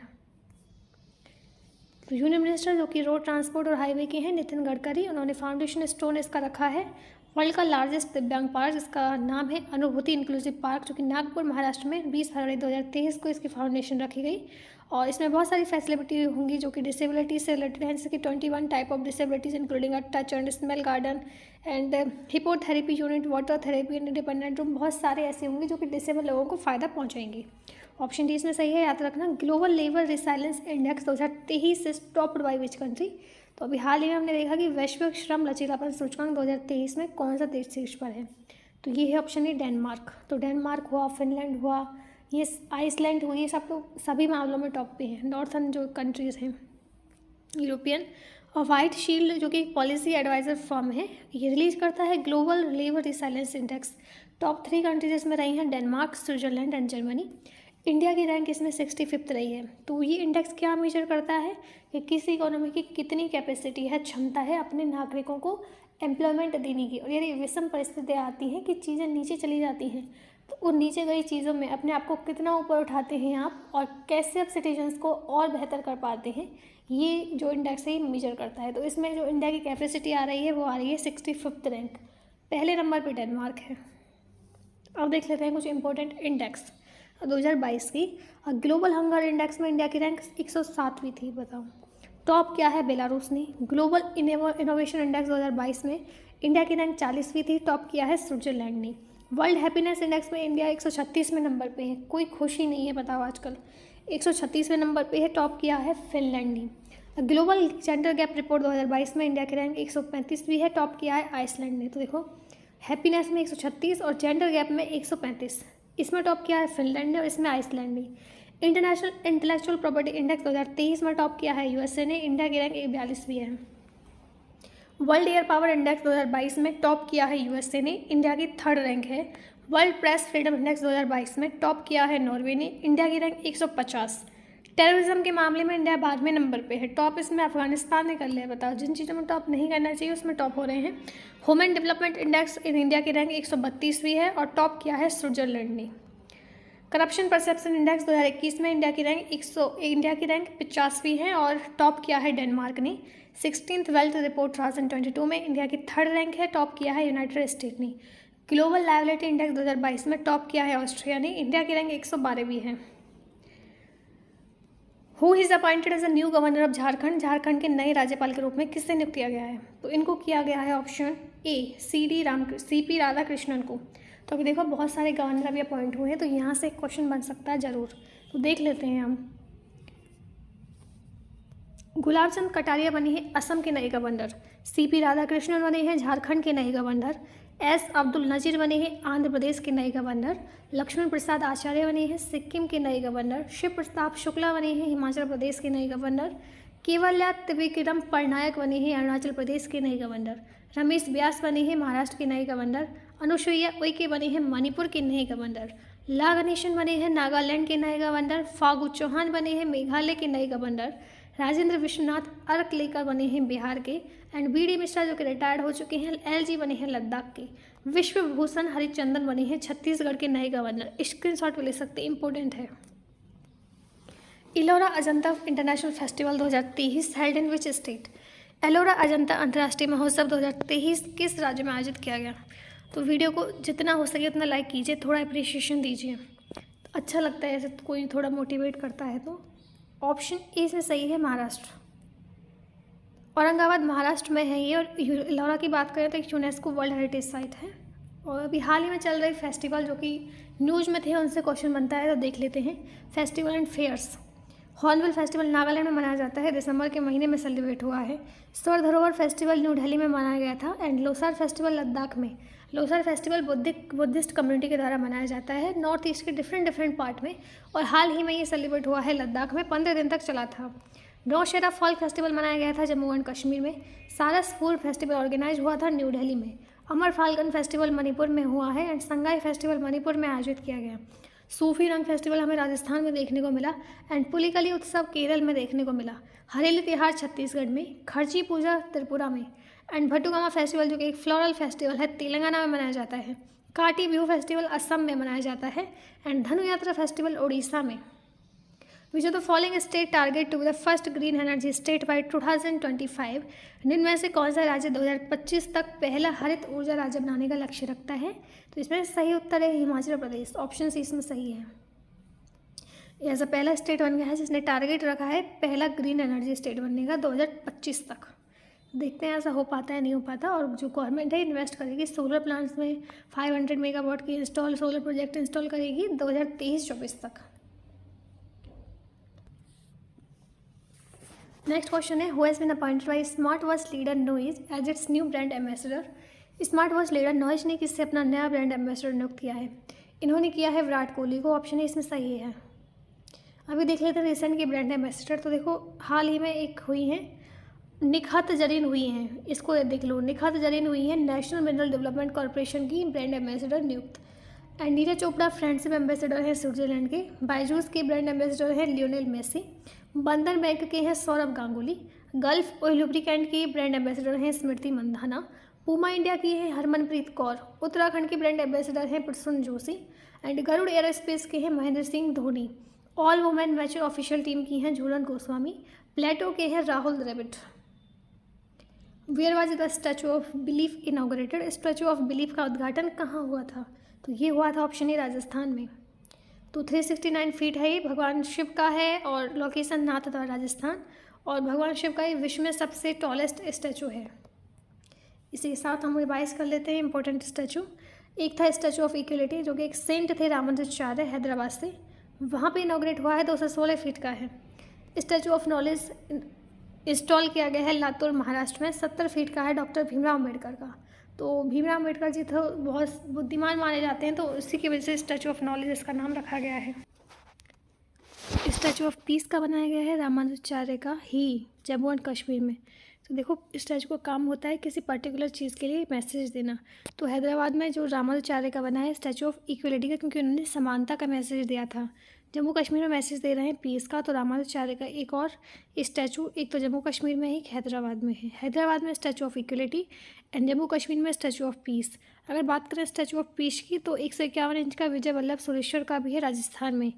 यूनियन मिनिस्टर जो कि रोड ट्रांसपोर्ट और हाईवे के हैं, नितिन गडकरी, उन्होंने फाउंडेशन स्टोन इसका रखा है वर्ल्ड का लार्जेस्ट दिव्यांग पार्क, जिसका नाम है अनुभूति इंक्लूसिव पार्क, जो कि नागपुर महाराष्ट्र में 20 फरवरी 2023 को इसकी फाउंडेशन रखी गई। और इसमें बहुत सारी फैसिलिटी होंगी जो कि डिसेबिलिटी से रिलेटेड हैं, जैसे कि 21 type of disabilities including a touch and smell garden and hippotherapy unit, water therapy and independent room. बहुत सारे ऐसे होंगे जो कि डिसेबल लोगों को फ़ायदा पहुँचाएंगे। ऑप्शन डी इसमें सही है, याद रखना। ग्लोबल लेबर रिसाइलेंस इंडेक्स 2023 से टॉप्ड बाई विच कंट्री? तो अभी हाल ही में हमने देखा कि वैश्विक श्रम लचीलापन सूचकांक 2023 में कौन सा देश शीर्ष पर है? तो ये है ऑप्शन ए डेनमार्क। तो डेनमार्क हुआ, फिनलैंड हुआ, ये आइसलैंड हुई, ये सब तो सभी मामलों में टॉप पे हैं। नॉर्थन जो कंट्रीज़ हैं यूरोपियन। और वाइट शील्ड जो कि पॉलिसी एडवाइजर फर्म है, ये रिलीज करता है global labour resilience index. Top 3 countries इसमें रही हैं Denmark, Switzerland and Germany. India की रैंक इसमें 65th रही है। तो ये इंडेक्स क्या मेजर करता है कि किसी इकोनॉमी की कितनी कैपेसिटी है, क्षमता है अपने नागरिकों को एम्प्लॉयमेंट देने की। और यदि विषम परिस्थितियाँ आती हैं कि चीज़ें नीचे चली जाती हैं, तो उन नीचे गई चीज़ों में अपने आप को कितना ऊपर उठाते हैं आप, और कैसे आप सिटीजन्स को और बेहतर कर पाते हैं, ये जो इंडेक्स है ये मेजर करता है। तो इसमें जो इंडिया की कैपेसिटी आ रही है वो आ रही है 65th रैंक। पहले नंबर पे डेनमार्क है। अब देख लेते हैं कुछ इंपॉर्टेंट इंडेक्स 2022 की। ग्लोबल हंगर इंडेक्स में इंडिया की रैंक 107वीं थी। बताओ टॉप क्या है? बेलारूस ने। ग्लोबल इनोवेशन इंडेक्स 2022 में इंडिया की रैंक 40वीं थी। टॉप किया है स्विट्जरलैंड ने। वर्ल्ड हैप्पीनेस इंडेक्स में इंडिया 136वें नंबर पे है। कोई खुशी नहीं है, बताओ आजकल 136वें नंबर पे है। टॉप किया है फिनलैंड ने। ग्लोबल जेंडर गैप रिपोर्ट 2022 में इंडिया की रैंक 135वीं है। टॉप किया है आइसलैंड ने। तो देखो हैप्पीनेस में 136 और जेंडर गैप में 135, इसमें टॉप किया है फिनलैंड ने और इसमें आइसलैंड ने। इंटरनेशनल इंटेलेक्चुअल प्रॉपर्टी इंडेक्स 2023 में टॉप किया है यूएसए ने। इंडिया की रैंक 42वीं है। वर्ल्ड एयर पावर इंडेक्स 2022 में टॉप किया है यूएसए ने। इंडिया की 3rd रैंक है। वर्ल्ड प्रेस फ्रीडम इंडेक्स 2022 में टॉप किया है नॉर्वे ने। इंडिया की रैंक 150। टेररिज्म के मामले में इंडिया 12वें नंबर पे है। टॉप इसमें अफगानिस्तान ने कर लिया। बताओ जिन चीज़ों में टॉप नहीं करना चाहिए उसमें टॉप हो रहे हैं। Human development index in India की रैंक 132वीं है और टॉप किया है स्विट्जरलैंड ने। करप्शन परसेप्शन इंडेक्स 2021 में इंडिया की रैंक 50वीं है और टॉप किया है डेनमार्क ने। 16th वेल्थ रिपोर्ट 2022 में इंडिया की 3rd रैंक है। टॉप किया है यूनाइटेड स्टेट ने। ग्लोबल लायबिलिटी इंडेक्स 2022 में टॉप किया है ऑस्ट्रिया ने। इंडिया की रैंक 112वीं है। Who is appointed as a new governor of Jharkhand, Jharkhand के नए राज्यपाल के रूप में किससे नियुक्त किया गया है? तो इनको किया गया है ऑप्शन ए CP राधाकृष्णन को। तो अभी देखो बहुत सारे गवर्नर अभी अपॉइंट हुए हैं, तो यहाँ से क्वेश्चन बन सकता है ज़रूर, तो देख लेते हैं हम। गुलाब चंद कटारिया बने हैं असम के नए गवर्नर, CP राधाकृष्णन बने हैं झारखंड के नए गवर्नर, S अब्दुल नजीर बने हैं आंध्र प्रदेश के नए गवर्नर, लक्ष्मण प्रसाद आचार्य बने हैं सिक्किम के नए गवर्नर, शिव प्रताप शुक्ला बने हैं हिमाचल प्रदेश के नए गवर्नर, केवल्या त्रिविक्रम पटनायक बने हैं अरुणाचल प्रदेश के नए गवर्नर, रमेश व्यास बने हैं महाराष्ट्र के नए गवर्नर, अनुसुईया उइके बने हैं मणिपुर के नए गवर्नर, ला गणेशन बने हैं नागालैंड के नए गवर्नर, फागू चौहान बने हैं मेघालय के नए गवर्नर, राजेंद्र विश्वनाथ अर्क लेकर बने हैं बिहार के, एंड BD मिश्रा जो कि रिटायर्ड हो चुके हैं LG बने हैं लद्दाख के, विश्वभूषण हरिचंदन बने हैं छत्तीसगढ़ के नए गवर्नर। स्क्रीनशॉट ले सकते हैं, इंपॉर्टेंट है। Ellora Ajanta international festival 2023 held in which state? Ellora Ajanta अंतर्राष्ट्रीय महोत्सव 2023 किस राज्य में आयोजित किया गया? तो वीडियो को जितना हो सके उतना लाइक कीजिए, थोड़ा अप्रिशिएशन दीजिए, अच्छा लगता है ऐसे कोई थोड़ा मोटिवेट करता है। तो ऑप्शन ए से सही है महाराष्ट्र, औरंगाबाद महाराष्ट्र में है ये। और एलोरा की बात करें तो एक यूनेस्को वर्ल्ड हेरिटेज साइट है। और अभी हाल ही में चल रहे फेस्टिवल जो कि न्यूज़ में थे उनसे क्वेश्चन बनता है, तो देख लेते हैं। Festival and fairs. Hornbill festival Nagaland में मनाया जाता है, दिसंबर के महीने में सेलिब्रेट हुआ है। स्वर्ण धरोहर फेस्टिवल न्यू दिल्ली में मनाया गया था। एंड लोसार फेस्टिवल लद्दाख में। लोसार फेस्टिवल बुद्धिस्ट कम्युनिटी के द्वारा मनाया जाता है नॉर्थ ईस्ट के डिफरेंट पार्ट में, और हाल ही में ये सेलिब्रेट हुआ है लद्दाख में, 15 दिन तक चला था। नौशेरा फॉल फेस्टिवल मनाया गया था जम्मू एंड कश्मीर में। सारस फूल फेस्टिवल ऑर्गेनाइज हुआ था न्यू दिल्ली में। अमर फाल्गन फेस्टिवल मणिपुर में हुआ है। एंड संगाई फेस्टिवल मणिपुर में आयोजित किया गया। सूफी रंग फेस्टिवल हमें राजस्थान में देखने को मिला। एंड पुलिकली उत्सव केरल में देखने को मिला। हरेली तिहार छत्तीसगढ़ में। खर्ची पूजा त्रिपुरा में। एंड भटुगामा फेस्टिवल जो कि एक फ्लोरल फेस्टिवल है तेलंगाना में मनाया जाता है। काटी बिहू फेस्टिवल असम में मनाया जाता है। एंड धनु यात्रा फेस्टिवल उड़ीसा में। Which of the following state target to be the first green energy state by 2025? इनमें से कौन सा राज्य 2025 तक पहला हरित ऊर्जा राज्य बनाने का लक्ष्य रखता है? तो इसमें सही उत्तर है हिमाचल प्रदेश, ऑप्शन सी इसमें सही है। यह ऐसा पहला स्टेट बन गया है जिसने टारगेट रखा है पहला ग्रीन एनर्जी स्टेट बनने का 2025 तक। देखते हैं ऐसा हो पाता है नहीं हो पाता। और जो गवर्नमेंट है इन्वेस्ट करेगी सोलर प्लांट्स में 500 मेगावाट की सोलर प्रोजेक्ट इंस्टॉल करेगी 2023-24 तक। नेक्स्ट क्वेश्चन है, who has been appointed by smart watch leader Noise as its new brand ambassador? Smart watch leader Noise ने किससे अपना नया ब्रांड एम्बेसडर नियुक्त किया है? इन्होंने किया है विराट कोहली को, ऑप्शन ए इसमें सही है। अभी देख लेते हैं रिसेंट के ब्रांड एम्बेसडर। तो देखो हाल ही में एक हुई हैं निखत जरीन हुई हैं, इसको देख लो। निखत जरीन हुई है नेशनल मिनरल डेवलपमेंट कॉर्पोरेशन की ब्रांड एम्बेसडर नियुक्त। And Neeraj Chopra friendship ambassador है स्विट्जरलैंड के। बायजूस के ब्रांड एम्बेसडर है लियोनेल मेसी। बंधन बैंक के हैं Saurabh Ganguly. Gulf oil lubricant के ब्रांड एम्बेसडर हैं स्मृति मंधाना। पूमा इंडिया की है हरमनप्रीत कौर। उत्तराखंड के ब्रांड एम्बेसडर हैं प्रसून जोशी। एंड गरुड़ एयरोस्पेस के हैं Mahendra Singh Dhoni. All women match official team की हैं झूलन गोस्वामी। प्लेटो के हैं Rahul Dravid. Where was the statue of belief inaugurated? Statue of belief का उद्घाटन कहाँ हुआ था? तो ये हुआ था ऑप्शन ए राजस्थान में। तो 369 फीट है ये, भगवान शिव का है और लोकेशन नाथद्वारा राजस्थान। और भगवान शिव का ये विश्व में सबसे टॉलेस्ट स्टैचू है। इसी के साथ हम रिवाइज कर लेते हैं इंपॉर्टेंट स्टैचू। एक था स्टैचू ऑफ इक्वलिटी जो कि एक सेंट थे रामानुजाचार्य हैदराबाद से, वहाँ पे इनॉग्रेट हुआ है, 216 फीट का है। स्टैचू ऑफ नॉलेज इंस्टॉल किया गया है लातूर महाराष्ट्र में, 70 फीट का है, डॉक्टर भीमराव अम्बेडकर का। तो भीमराव अम्बेडकर जी तो बहुत बुद्धिमान माने जाते हैं, तो उसी की वजह से स्टैचू ऑफ नॉलेज इसका नाम रखा गया है। स्टैचू ऑफ पीस का बनाया गया है रामानुजाचार्य का ही, जम्मू एंड कश्मीर में। तो देखो स्टैचू का काम होता है किसी पर्टिकुलर चीज़ के लिए मैसेज देना। तो हैदराबाद में जो रामानुजाचार्य का बना है स्टैचू ऑफ इक्वलिटी का, क्योंकि उन्होंने समानता का मैसेज दिया था। जम्मू कश्मीर में मैसेज दे रहे हैं पीस का, तो रामानुजाचार्य का एक और स्टैचू, एक तो जम्मू कश्मीर में है, एक हैदराबाद में है। हैदराबाद में statue of equality and Jammu Kashmir में स्टैचू ऑफ पीस। अगर बात करें स्टैचू ऑफ पीस की, तो 151 इंच का विजय वल्लभ सुरेश्वर का भी है राजस्थान में,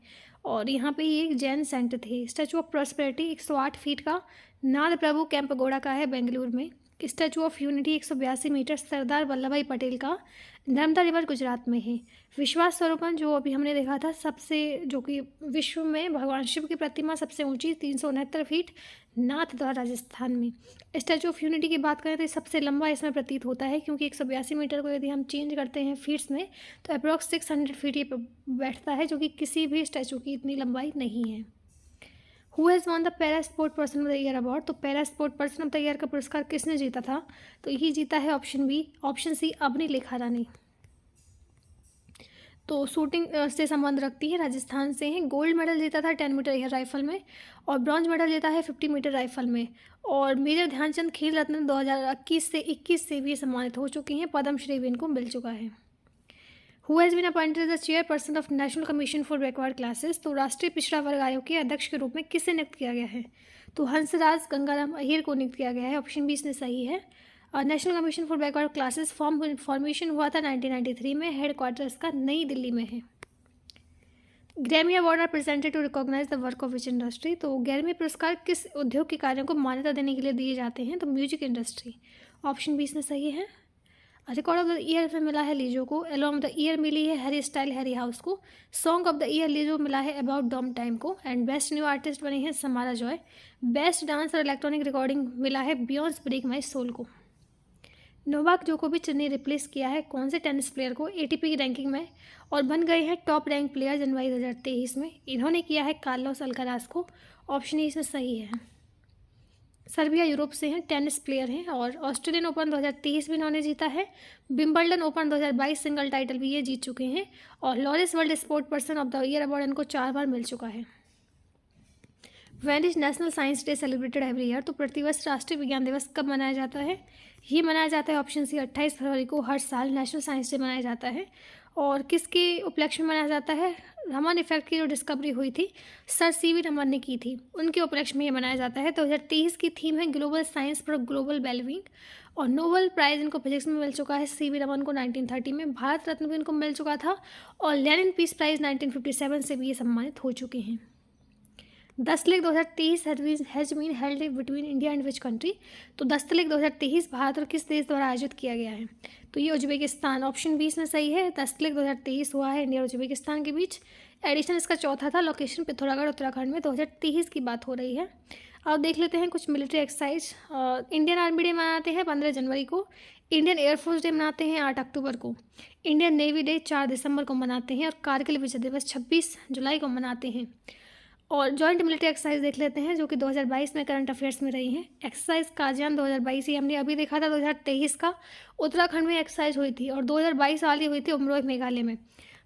और यहाँ पे ये एक जैन सेंट थे। स्टैचू ऑफ प्रॉस्पेरिटी 108 फीट का नाद प्रभु कैंपगोड़ा का है बेंगलुरु में। Statue of unity 182 metre Sardar Vallabh भाई पटेल का नर्मदा रिवर गुजरात में है। विश्वास स्वरूपन जो अभी हमने देखा था सबसे, जो कि विश्व में भगवान शिव की प्रतिमा सबसे ऊंची 369 फीट, नाथद्वारा राजस्थान में। स्टैचू ऑफ यूनिटी की बात करें तो ये सबसे लंबा इसमें प्रतीत होता है, क्योंकि 182 मीटर को यदि हम चेंज करते हैं फीट्स में तो अप्रॉक्स 600 फीट ये बैठता है, जो कि किसी भी स्टैचू की इतनी लंबाई नहीं है। Who has won the para sport person of the year award, तो para sport person of the year का पुरस्कार किसने जीता था, तो यही जीता है ऑप्शन सी अबनी लेखा रानी। तो शूटिंग से संबंध रखती है, राजस्थान से हैं। गोल्ड मेडल जीता था 10 मीटर एयर राइफल में, और ब्रॉन्ज मेडल जीता है 50 मीटर राइफल में। और मेजर ध्यानचंद खेल रत्न 2021 से 21 से भी सम्मानित हो चुकी हैं, पद्मश्री भी इनको मिल चुका है। Who has been appointed as the chairperson of national commission for backward classes, तो राष्ट्रीय पिछड़ा वर्ग आयोग के अध्यक्ष के रूप में किसे नियुक्त किया गया है, तो हंसराज गंगाराम अहिर को नियुक्त किया गया है। ऑप्शन बी इसमें सही है। National commission for backward classes formation हुआ था 1993 में, हेडक्वार्टर इसका नई दिल्ली में है। Grammy award are presented to recognise the work of which industry, तो ग्रैमी पुरस्कार किस उद्योग के कार्यों को मान्यता देने के लिए दिए जाते हैं, तो म्यूजिक इंडस्ट्री। ऑप्शन बी इसमें सही है। रिकॉर्ड ऑफ द ईयर से मिला है लीजो को। एल्बम ऑफ द ईयर मिली है हैरी स्टाइल हैरी हाउस को। सॉन्ग ऑफ द ईयर लीजो मिला है अबाउट डॉम टाइम को। एंड बेस्ट न्यू आर्टिस्ट बनी है समारा जॉय। बेस्ट डांस और इलेक्ट्रॉनिक रिकॉर्डिंग मिला है बियॉन्स ब्रेक माई सोल को। नोवाक जोकोविच ने रिप्लेस किया है कौन से टेनिस प्लेयर को एटीपी की रैंकिंग में, और बन गए हैं टॉप रैंक प्लेयर जनवरी 2023 में। इन्होंने किया है कार्लोस अल्काराज को। ऑप्शन ए इसमें सही है। सर्बिया यूरोप से हैं, टेनिस प्लेयर हैं, और ऑस्ट्रेलियन ओपन 2023 भी इन्होंने जीता है। विंबलडन ओपन 2022 सिंगल टाइटल भी ये जीत चुके हैं, और Laureus world sport person of the year award इनको 4 बार मिल चुका है। When is national science day celebrated every year, तो प्रतिवर्ष राष्ट्रीय विज्ञान दिवस कब मनाया जाता है, ये मनाया जाता है ऑप्शन सी 28 फरवरी को हर साल नेशनल साइंस डे मनाया जाता है। और किसके उपलक्ष्य में मनाया जाता है, रमन इफेक्ट की जो डिस्कवरी हुई थी सर सीवी रमन ने की थी, उनके उपलक्ष्य में ये मनाया जाता है। 2023 की थीम है global science for global wellbeing, और नोबेल प्राइज़ इनको फिजिक्स में मिल चुका है सीवी रमन को 1930 में। भारत रत्न भी इनको मिल चुका था, और लेनिन पीस प्राइज़ 1957 से भी ये सम्मानित हो चुके हैं। 10 league 2023 has been held between India and which country, तो 10 लीग 2023 भारत और किस देश द्वारा आयोजित किया गया है, तो ये उज्बेकिस्तान। ऑप्शन बी इसमें सही है। 10 लीग 2023 हुआ है इंडिया और उज्बेकिस्तान के बीच। एडिशन इसका चौथा था। लोकेशन पिथौरागढ़ उत्तराखंड में। 2023 की बात हो रही है। अब देख लेते हैं कुछ military exercise. Indian army day मनाते हैं 15 जनवरी को। इंडियन एयरफोर्स डे मनाते हैं 8 अक्टूबर को। इंडियन नेवी डे 4 दिसंबर को मनाते हैं, और कारगिल विजय दिवस 26 जुलाई को मनाते हैं। और जॉइंट मिलिट्री एक्सरसाइज देख लेते हैं जो कि 2022 में करंट अफेयर्स में रही हैं। एक्सरसाइज काजियान 2022 ही हमने अभी देखा था। 2023 का उत्तराखंड में एक्सरसाइज हुई थी, और 2022 वाली हुई थी उमरोह मेघालय में।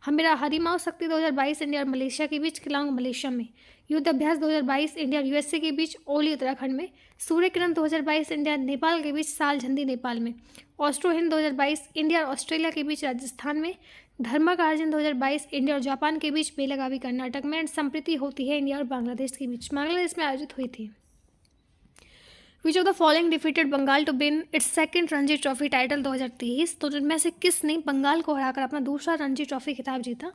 हमेरा हरिमाओ शक्ति 2022 इंडिया और मलेशिया के बीच किलांग मलेशिया में। युद्ध अभ्यास 2022 इंडिया और यूएसए के बीच ओली उत्तराखंड में। सूर्य किरण 2022 इंडिया नेपाल के बीच साल झंडी नेपाल में। ऑस्ट्रो हिंद 2022 इंडिया और ऑस्ट्रेलिया के बीच राजस्थान में। धर्मा कार्जन 2022 इंडिया और जापान के बीच बेलगावी कर्नाटक में। एंड संप्रीति होती है इंडिया और बांग्लादेश के बीच, बांग्लादेश में आयोजित हुई थी। Which of the following defeated Bengal to win its second Ranji trophy title 2023, तो जिनमें से किसने बंगाल को हराकर अपना दूसरा रणजी ट्रॉफी खिताब जीता,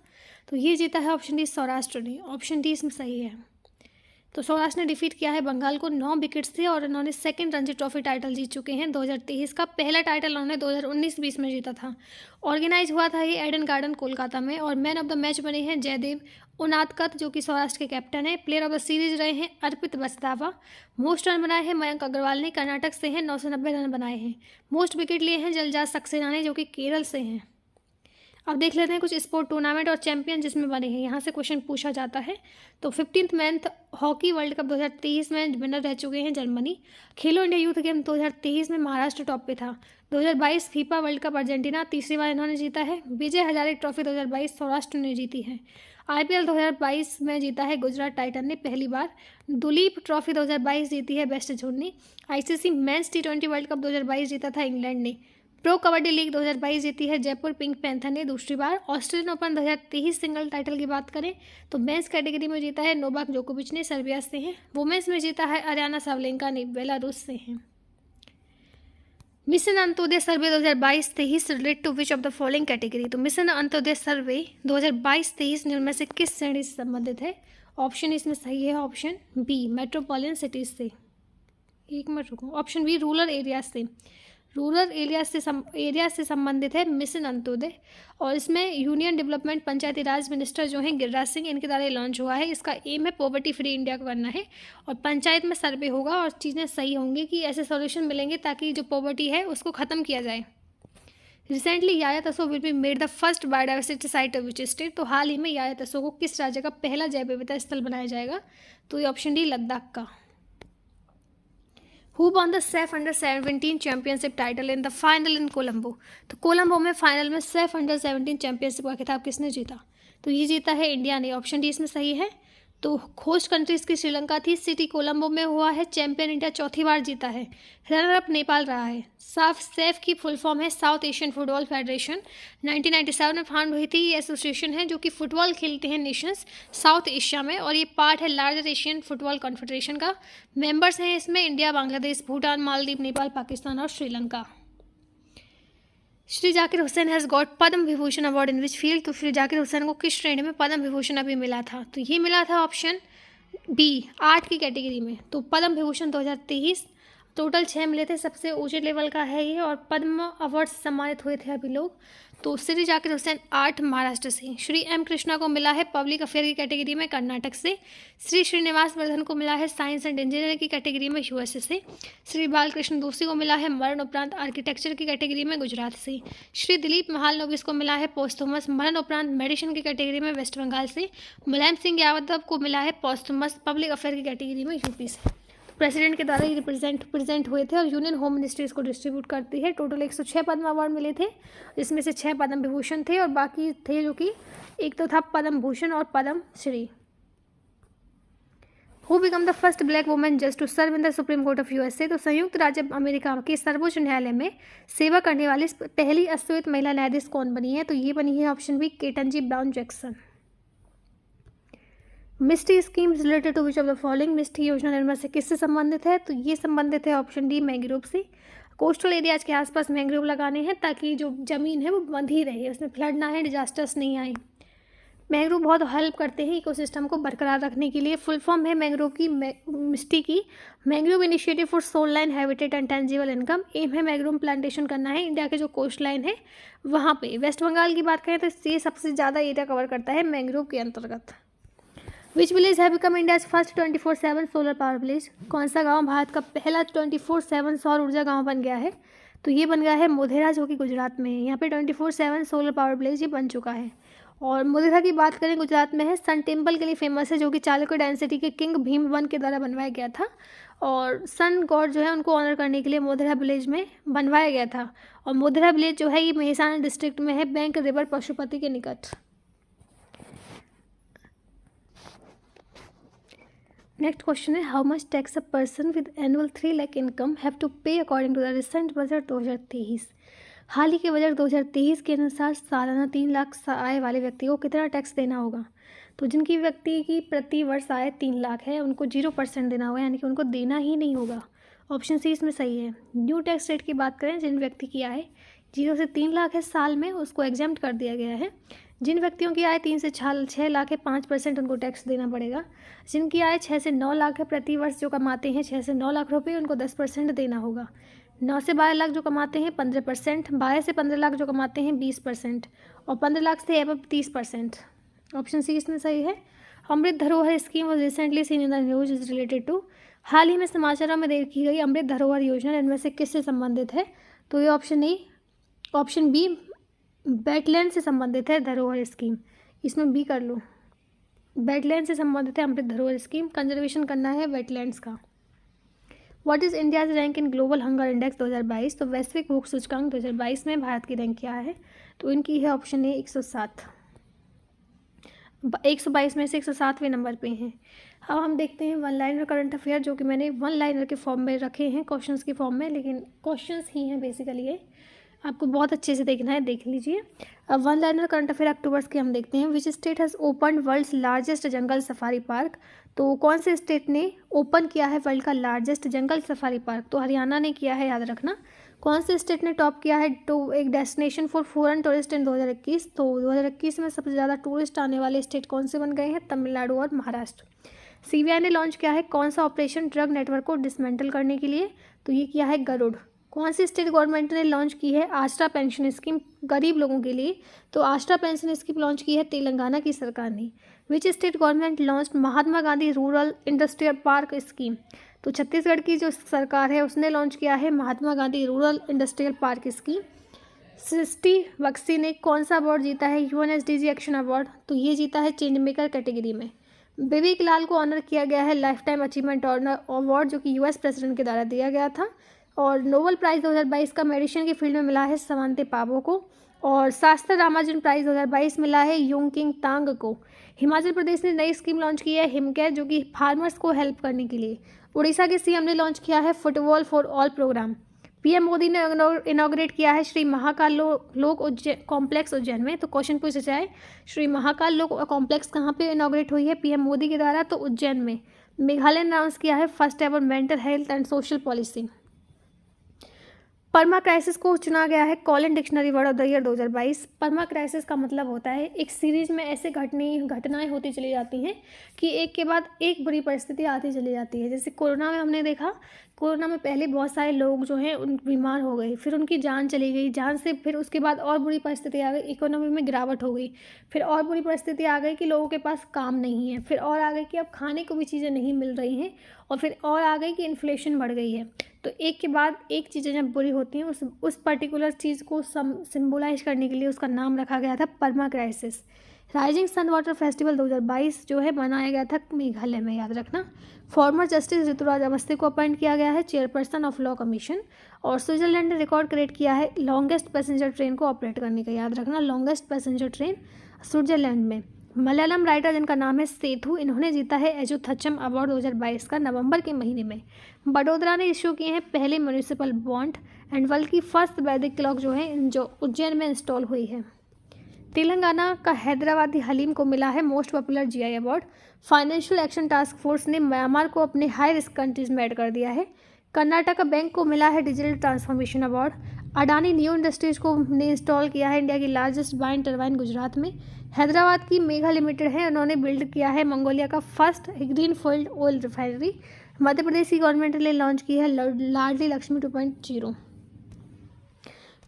तो ये जीता है ऑप्शन डी सौराष्ट्र ने। ऑप्शन डी इसमें सही है। तो सौराष्ट्र ने डिफीट किया है बंगाल को 9 विकेट से, और इन्होंने सेकंड रणजी ट्रॉफी टाइटल जीत चुके हैं 2023 का। पहला टाइटल उन्होंने 2019-20 में जीता था। ऑर्गेनाइज हुआ था ये एडन गार्डन कोलकाता में। और मैन ऑफ द मैच बने हैं जयदेव उनादकत जो कि सौराष्ट्र के कैप्टन है। प्लेयर ऑफ द सीरीज रहे हैं अर्पित बसदावा। मोस्ट रन बनाए हैं मयंक अग्रवाल ने, कर्नाटक से हैं, 990 रन बनाए हैं। मोस्ट विकेट लिए हैं जलजात सक्सेना ने जो कि केरल से हैं। अब देख लेते हैं कुछ स्पोर्ट टूर्नामेंट और चैंपियन जिसमें बने हैं, यहाँ से क्वेश्चन पूछा जाता है। तो 15th men's hockey world cup 2023 में विनर रह चुके हैं जर्मनी। खेलो इंडिया यूथ गेम 2023 में महाराष्ट्र टॉप पे था। 2022 फीफा वर्ल्ड कप अर्जेंटीना तीसरी बार इन्होंने जीता है। विजय हजारे ट्रॉफी 2022 सौराष्ट्र ने जीती है। IPL 2022 में जीता है गुजरात टाइटन ने पहली बार। दुलीप ट्रॉफी 2022 जीती है वेस्ट जोन ने। ICC men's T20 world cup 2022 जीता था इंग्लैंड ने। प्रो कबड्डी लीग 2022 जीती है जयपुर पिंक पैंथर ने दूसरी बार। ऑस्ट्रेलियन ओपन 2023 सिंगल टाइटल की बात करें तो मेंस कैटेगरी में जीता है नोवाक जोकोविच ने, सर्बिया से हैं। वुमेन्स में जीता है अरियाना सावलेंका ने, बेलारूस से हैं। Mission Antyodaya survey 2022-23 relate to which of the following category, तो मिशन अंत्योदय सर्वे 2022-23 में से किस श्रेणी से संबंधित है। ऑप्शन इसमें सही है ऑप्शन बी, मेट्रोपॉलिटन सिटीज से। एक मिनट रुको, ऑप्शन बी रूरल एरियाज से। रूरल एरिया से संबंधित है मिशन अंत्योदय, और इसमें यूनियन डेवलपमेंट पंचायती राज मिनिस्टर जो हैं गिरिराज सिंह, इनके द्वारा लॉन्च हुआ है। इसका एम है पॉवर्टी फ्री इंडिया को करना है, और पंचायत में सर्वे होगा और चीज़ें सही होंगी कि ऐसे सॉल्यूशन मिलेंगे ताकि जो पॉवर्टी है उसको ख़त्म किया जाए। रिसेंटली याया तसो will be made the first biodiversity site of which state, तो हाल ही में याया तसो को किस राज्य का पहला जैव विविधता स्थल बनाया जाएगा, तो ये ऑप्शन डी लद्दाख का। Who won the safe under 17 championship title in the final इन कोलंबो, तो कोलंबो में फाइनल में सेफ अंडर 17 चैंपियनशिप का खिताब किसने जीता, तो ये जीता है इंडिया ने, ऑप्शन डी इसमें सही है। तो होस्ट कंट्रीज की श्रीलंका थी, सिटी कोलंबो में हुआ है, चैंपियन इंडिया चौथी बार जीता है, रनर अप नेपाल रहा है। सेफ की फुल फॉर्म है साउथ एशियन फुटबॉल फेडरेशन, 1997 में फाउंड हुई थी। ये एसोसिएशन है जो कि फुटबॉल खेलते हैं नेशंस साउथ एशिया में, और ये पार्ट है लार्जर एशियन फुटबॉल कॉन्फेडरेशन का। मेंबर्स हैं इसमें इंडिया, बांग्लादेश, भूटान, मालदीव, नेपाल, पाकिस्तान और Sri Lanka. Shri Zakir Hussain has got Padma Vibhushan award in which field, तो श्री जाकिर हुसैन को किस श्रेणी में पद्म विभूषण अभी मिला था, तो ये मिला था ऑप्शन बी आर्ट की कैटेगरी में। तो पद्म विभूषण 2023 टोटल 6 मिले थे, सबसे ऊंचे लेवल का है ये, और पद्म अवार्ड से सम्मानित हुए थे अभी लोग। तो श्री जाकिर हुसैन आर्ट महाराष्ट्र से, श्री एम कृष्णा को मिला है पब्लिक अफेयर की कैटेगरी में कर्नाटक से, श्री श्रीनिवास वर्धन को मिला है साइंस एंड इंजीनियरिंग की कैटेगरी में यूएसए से, श्री बालकृष्ण दोषी को मिला है मरण उपरांत आर्किटेक्चर की कैटेगरी में गुजरात से, श्री दिलीप महालनोबिस को मिला है पोस्थुमस मरण उपरांत मेडिसिन की कैटेगरी में वेस्ट बंगाल से, मुलायम सिंह यादव को मिला है पोस्थुमस पब्लिक अफेयर की कैटेगरी में यूपी से। प्रेसिडेंट के द्वारा ये प्रेजेंट हुए थे और यूनियन होम मिनिस्ट्री इसको डिस्ट्रीब्यूट करती है। टोटल 106 पद्म अवार्ड मिले थे, इसमें से 6 पद्म विभूषण थे और बाकी थे जो कि एक तो था पद्म भूषण और Padma Shri. Who become the first black women जज to serve in the supreme court of USA, तो संयुक्त राज्य अमेरिका के सर्वोच्च न्यायालय में सेवा करने वाली पहली अश्वेत महिला न्यायाधीश कौन बनी है, तो ये बनी है option B Ketanji Brown Jackson. MISHTI scheme related to which of the following, MISHTI योजना निर्माण से किससे संबंधित है, तो ये संबंधित है ऑप्शन डी मैंग्रोव से। कोस्टल एरियाज के आसपास मैंग्रोव लगाने हैं ताकि जो ज़मीन है वो बंधी रहे, उसमें फ्लड ना है, डिजास्टर्स नहीं आए। मैंग्रोव बहुत हेल्प करते हैं इकोसिस्टम को बरकरार रखने के लिए। फुल फॉर्म है मैंग्रोव की मिस्टी की mangrove initiative for shoreline habitat and tangible income. M है मैंग्रोव प्लांटेशन करना है इंडिया के जो कोस्ट लाइन है वहाँ पे। वेस्ट बंगाल की बात करें तो ये सबसे ज़्यादा एरिया कवर करता है मैंग्रोव के अंतर्गत। विच विलेज है become India's first 24/7 solar power village, कौन सा गांव भारत का पहला 24/7 सौर ऊर्जा गांव बन गया है, तो ये बन गया है मोधेरा जो कि गुजरात में है। यहाँ पे 24/7 सोलर पावर विलेज ये बन चुका है। और मोधेरा की बात करें गुजरात में है, सन टेम्पल के लिए फेमस है जो कि चालुक्य डायनेस्टी के किंग भीमवन के द्वारा बनवाया गया था, और सन गॉड जो है उनको ऑनर करने के लिए मोधेरा विलेज में बनवाया गया था। और मोधेरा विलेज जो है ये मेहसाना डिस्ट्रिक्ट में है, बैंक रिवर पशुपति के निकट। नेक्स्ट क्वेश्चन है how much tax a person with annual 3 lakh income have to pay according to the recent budget 2023। हाल ही के बजट 2023 के अनुसार सालाना 3 लाख आय वाले व्यक्ति को कितना टैक्स देना होगा, तो जिनकी व्यक्ति की प्रति वर्ष आय 3 लाख है उनको 0% देना होगा, यानी कि उनको देना ही नहीं होगा। ऑप्शन सी इसमें सही है। न्यू टैक्स रेट की बात करें, जिन व्यक्ति की आय 0 से 3 लाख है साल में उसको एग्जाम्प्ट कर दिया गया है। जिन व्यक्तियों की आय 3 से 6 लाख है 5% उनको टैक्स देना पड़ेगा। जिनकी आय 6 से 9 लाख है प्रति वर्ष जो कमाते हैं 6 से 9 लाख रुपए उनको 10% देना होगा। 9 से 12 लाख जो कमाते हैं 15%, 12 से 15 लाख जो कमाते हैं 20% और 15 लाख से अब 30%। ऑप्शन सी इसमें सही है। Amrit Dharohar scheme was recently seen in the news is related to, हाल ही में समाचारों में देखी गई अमृत धरोहर योजना इनमें से किससे संबंधित है, तो ये ऑप्शन बी वेटलैंड से संबंधित है धरोहर स्कीम, इसमें बी कर लो। वेटलैंड से संबंधित है अमृत धरोहर स्कीम, कंजर्वेशन करना है वेटलैंड्स का। What is India's rank in global hunger index 2022, तो वैश्विक भूख सूचकांक 2022 में भारत की रैंक क्या है, तो इनकी है ऑप्शन ए 107। 122 में से 107वें नंबर पे हैं। अब हम देखते हैं वन लाइनर करंट अफेयर, जो कि मैंने वन लाइनर के फॉर्म में रखे हैं, क्वेश्चंस के फॉर्म में, लेकिन क्वेश्चंस ही हैं बेसिकली ये, आपको बहुत अच्छे से देखना है, देख लीजिए। अब one liner current affair October के हम देखते हैं। Which state has open world's largest jungle safari park, तो कौन से स्टेट ने ओपन किया है वर्ल्ड का लार्जेस्ट जंगल सफारी पार्क, तो हरियाणा ने किया है, याद रखना। कौन से स्टेट ने टॉप किया है तो एक destination for foreign tourist in 2021, तो 2021 में सबसे ज़्यादा टूरिस्ट आने वाले स्टेट कौन से बन गए हैं, तमिलनाडु और महाराष्ट्र। सीबीआई ने लॉन्च किया है कौन सा ऑपरेशन ड्रग नेटवर्क को डिसमेंटल करने के लिए, तो ये किया है गरुड़। कौन सी स्टेट गवर्नमेंट ने लॉन्च की है आस्था पेंशन स्कीम गरीब लोगों के लिए, तो आस्था पेंशन स्कीम लॉन्च की है तेलंगाना की सरकार ने। विच स्टेट गवर्नमेंट लॉन्च महात्मा Gandhi rural industrial park scheme, तो छत्तीसगढ़ की जो सरकार है उसने लॉन्च किया है Mahatma Gandhi rural industrial park scheme. Srishti Bakshi ने कौन सा अवार्ड जीता है यूएनएसडीजी एक्शन अवार्ड, तो ये जीता है चेंज मेकर कैटेगरी में। विवेक लाल को ऑनर किया गया है लाइफ टाइम अचीवमेंट अवार्ड जो कि यूएस प्रेसिडेंट के द्वारा दिया गया था। और नोबेल प्राइज़ 2022 का मेडिसिन की फील्ड में मिला है समांते पाबो को। और शास्त्र रामानुजन प्राइज़ 2022 मिला है योंगकिंग तांग को। हिमाचल प्रदेश ने नई स्कीम लॉन्च की है हिमकेयर जो कि फार्मर्स को हेल्प करने के लिए। उड़ीसा के सीएम ने लॉन्च किया है football for all programme. PM Modi ने इनॉग्रेट किया है श्री महाकाल लोक कॉम्प्लेक्स उज्जैन में। तो क्वेश्चन पूछा जाए श्री महाकाल लोक कॉम्प्लेक्स कहाँ पे इनॉग्रेट हुई है पीएम मोदी के द्वारा, तो उज्जैन में। मेघालय ने अनाउंस किया है first ever mental health and social policy. Permacrisis को चुना गया है Collins dictionary word of the year 2022। Permacrisis का मतलब होता है एक सीरीज में ऐसे घटनाएं होती चली जाती हैं कि एक के बाद एक बुरी परिस्थिति आती चली जाती है। जैसे कोरोना में हमने देखा, कोरोना में पहले बहुत सारे लोग जो हैं उन बीमार हो गए, फिर उनकी जान चली गई, जान से फिर उसके बाद और बुरी परिस्थिति आ गई, इकोनॉमी में गिरावट हो गई, फिर और बुरी परिस्थिति आ गई कि लोगों के पास काम नहीं है, फिर और आ गई कि अब खाने को भी चीज़ें नहीं मिल रही हैं, और फिर और आ गई कि इन्फ्लेशन बढ़ गई है। तो एक के बाद एक चीज़ें जब बुरी होती हैं उस पर्टिकुलर चीज़ को सिम्बोलाइज करने के लिए उसका नाम रखा गया था permacrisis. Rising sun water festival 2022 जो है मनाया गया था मेघालय में, याद रखना। फॉर्मर जस्टिस ऋतुराज अवस्थी को अपॉइंट किया गया है चेयरपर्सन ऑफ लॉ कमीशन। और स्विट्जरलैंड ने रिकॉर्ड क्रिएट किया है लॉन्गेस्ट पैसेंजर ट्रेन को ऑपरेट करने का, याद रखना लॉन्गेस्ट पैसेंजर ट्रेन स्विट्जरलैंड में। मलयालम राइटर जिनका नाम है सेथु, इन्होंने जीता है एजुथचम अवार्ड 2022 का नवंबर के महीने में। बड़ोदरा ने इशू किए हैं पहले म्यूनिसिपल बॉन्ड। एंड वर्ल्ड की फर्स्ट वैदिक क्लॉक जो है जो उज्जैन में इंस्टॉल हुई है। तेलंगाना का हैदराबादी हलीम को मिला है most popular GI award. Financial action task force ने म्यांमार को अपने हाई रिस्क कंट्रीज में ऐड कर दिया है। कर्नाटका बैंक को मिला है digital transformation award. Adani new industries को ने इंस्टॉल किया है इंडिया की लार्जेस्ट वाइन टरबाइन गुजरात में। हैदराबाद की मेघा लिमिटेड है, उन्होंने बिल्ड किया है मंगोलिया का first green field oil refinery. Madhya Pradesh की गवर्नमेंट ने लॉन्च की है लाडली लक्ष्मी 2.0।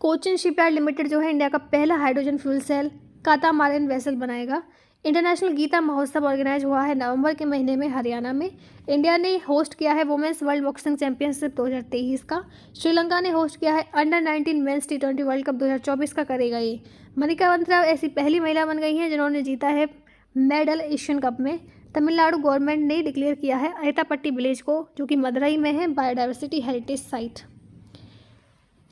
कोचिन शिपयार्ड लिमिटेड जो है इंडिया का पहला hydrogen fuel cell catamaran vessel बनाएगा। इंटरनेशनल गीता महोत्सव ऑर्गेनाइज हुआ है नवंबर के महीने में हरियाणा में। इंडिया ने होस्ट किया है वुमेन्स वर्ल्ड बॉक्सिंग चैंपियनशिप 2023 का। श्रीलंका ने होस्ट किया है under 19 mains T20 world cup 2024 का करेगा ये। मनिका बत्रा ऐसी पहली महिला बन गई हैं जिन्होंने जीता है मेडल एशियन कप में। तमिलनाडु गवर्नमेंट ने डिक्लेयर किया है अयतापट्टी विलेज को जो कि मदुरई में है biodiversity heritage site.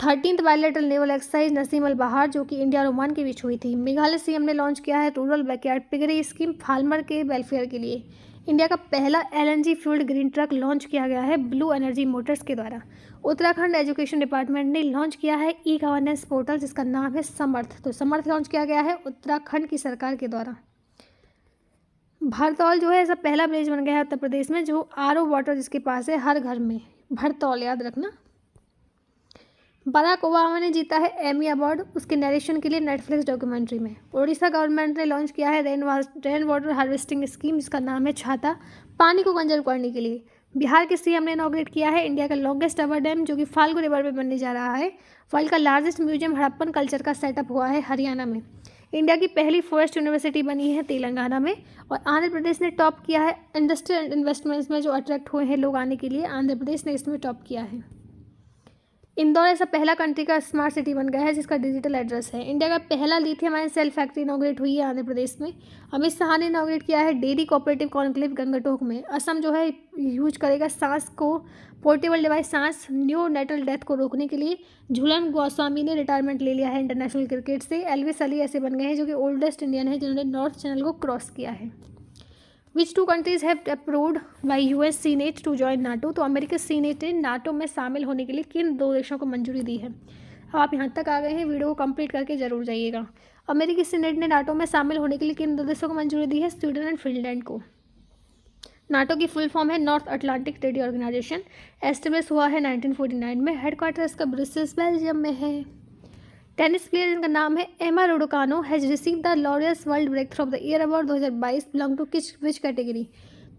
13th bilateral naval exercise Naseem Al Bahr जो कि इंडिया और ओमान के बीच हुई थी। मेघालय सीएम ने लॉन्च किया है rural backyard piggery scheme farmer के वेलफेयर के लिए। इंडिया का पहला LNG fuelled green truck launch किया गया है ब्लू एनर्जी मोटर्स के द्वारा। उत्तराखंड एजुकेशन डिपार्टमेंट ने लॉन्च किया है ई गवर्नेंस पोर्टल जिसका नाम है समर्थ। तो समर्थ लॉन्च किया गया है उत्तराखंड की सरकार के द्वारा। भरतौल जो है ऐसा पहला विलेज बन गया है उत्तर प्रदेश में जो RO वाटर जिसके पास है हर घर में। भरतौल याद रखना। बराक ओबामा ने जीता है एमी अवार्ड उसके नरेशन के लिए नेटफ्लिक्स डॉक्यूमेंट्री में। उड़ीसा गवर्नमेंट ने लॉन्च किया है रेन वाटर हार्वेस्टिंग स्कीम जिसका नाम है छाता, पानी को कंजर्व करने के लिए। बिहार के सीएम ने इनॉग्रेट किया है इंडिया का लॉन्गेस्ट एवर डैम जो कि फाल्गु रिवर में बनने जा रहा है। वर्ल्ड का लार्जेस्ट म्यूजियम हड़प्पन कल्चर का सेटअप हुआ है हरियाणा में। इंडिया की पहली फॉरेस्ट यूनिवर्सिटी बनी है तेलंगाना में। और आंध्र प्रदेश ने टॉप किया है इंडस्ट्रियल इन्वेस्टमेंट्स में जो अट्रैक्ट हुए हैं लोग आने के लिए, आंध्र प्रदेश ने इसमें टॉप किया है। इंदौर ऐसा पहला कंट्री का स्मार्ट सिटी बन गया है जिसका डिजिटल एड्रेस है। इंडिया का पहला lithium ion cell factory inaugurate हुई है आंध्र प्रदेश में। अमित शाह ने इनॉग्रेट किया है डेयरी कोऑपरेटिव कॉन्क्लेव गंगटोक में। असम जो है यूज करेगा सांस को पोर्टेबल डिवाइस सांस न्यू नेटल डेथ को रोकने के लिए। झूलन गोस्वामी ने रिटायरमेंट ले लिया है इंटरनेशनल क्रिकेट से। एल्विस अली ऐसे बन गए हैं जो कि ओल्डेस्ट इंडियन है जिन्होंने नॉर्थ चैनल को क्रॉस किया है। Which 2 countries have approved by US senate to join NATO. तो अमेरिकी सीनेट ने नाटो में शामिल होने के लिए किन 2 देशों को मंजूरी दी है। अब आप यहाँ तक आ गए हैं, वीडियो को कंप्लीट करके जरूर जाइएगा। अमेरिकी सीनेट ने नाटो में शामिल होने के लिए किन 2 देशों को मंजूरी दी है, स्वीडन एंड फिनलैंड को। नाटो की फुल फॉर्म है North Atlantic Treaty Organization. Establish हुआ है 1949 में। हेडक्वार्टर इसका ब्रसेल्स बेल्जियम में है। टेनिस प्लेयर जिनका नाम है Emma Raducanu has receive the Laureus world breakthrough of the year award 2022 belong to which category.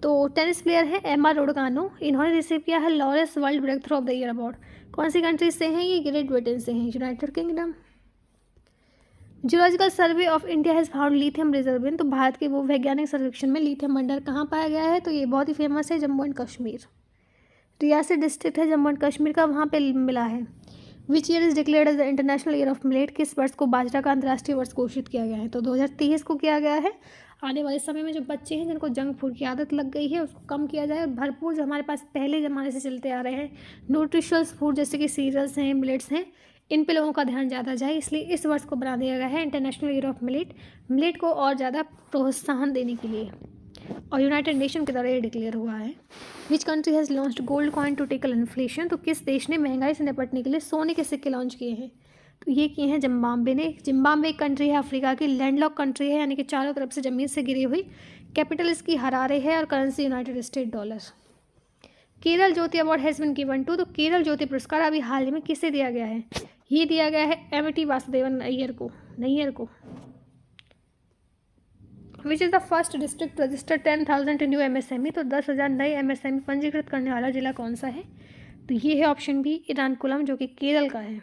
तो टेनिस प्लेयर हैं एमा रोडकानो, इन्होंने रिसीव किया है Laureus world breakthrough of the year award. कौन सी कंट्री से हैं ये? ग्रेट ब्रिटेन से हैं, United kingdom. Geological survey of India has found lithium reserve in, तो भारत के वो वैज्ञानिक सर्वेक्षण में लिथियम भंडार कहाँ पाया गया है? तो ये बहुत ही फेमस है, जम्मू एंड कश्मीर। रियासी डिस्ट्रिक्ट है जम्मू एंड कश्मीर का, वहाँ पे मिला है। Which year is declared as the international year of millet, किस वर्ष को बाजरा का अंतर्राष्ट्रीय वर्ष घोषित किया गया है? तो 2023 को किया गया है। आने वाले समय में जो बच्चे हैं जिनको जंक फूड की आदत लग गई है उसको कम किया जाए, और भरपूर जो हमारे पास पहले ज़माने से चलते आ रहे हैं न्यूट्रिशस फूड जैसे कि सीरियल्स हैं, मिलेट्स हैं, इन पे लोगों का ध्यान ज़्यादा जाए, इसलिए इस वर्ष को बना दिया गया है international year of millet, millet को और ज़्यादा प्रोत्साहन देने के लिए, और यूनाइटेड नेशन के द्वारा ये डिक्लेयर हुआ है। Which country has launched gold coin to tackle inflation, तो किस देश ने महंगाई से निपटने के लिए सोने के सिक्के लॉन्च किए हैं? तो ये किए हैं जिम्बाब्वे ने। जिम्बाब्वे एक कंट्री है अफ्रीका की, लैंडलॉक कंट्री है, यानी कि चारों तरफ से ज़मीन से घिरी हुई। कैपिटल इसकी हरारे है और currency United State dollar. Kerala Jyothi award has been given to, तो केरल ज्योति पुरस्कार अभी हाल ही में किसे दिया गया है? ये दिया गया है एमटी वासुदेवन नैयर को। Which is the first district register 10,000 new MSME, तो 10,000 नए MSME पंजीकृत करने वाला जिला कौन सा है? तो ये है ऑप्शन बी इरानकुलम, जो कि केरल का है।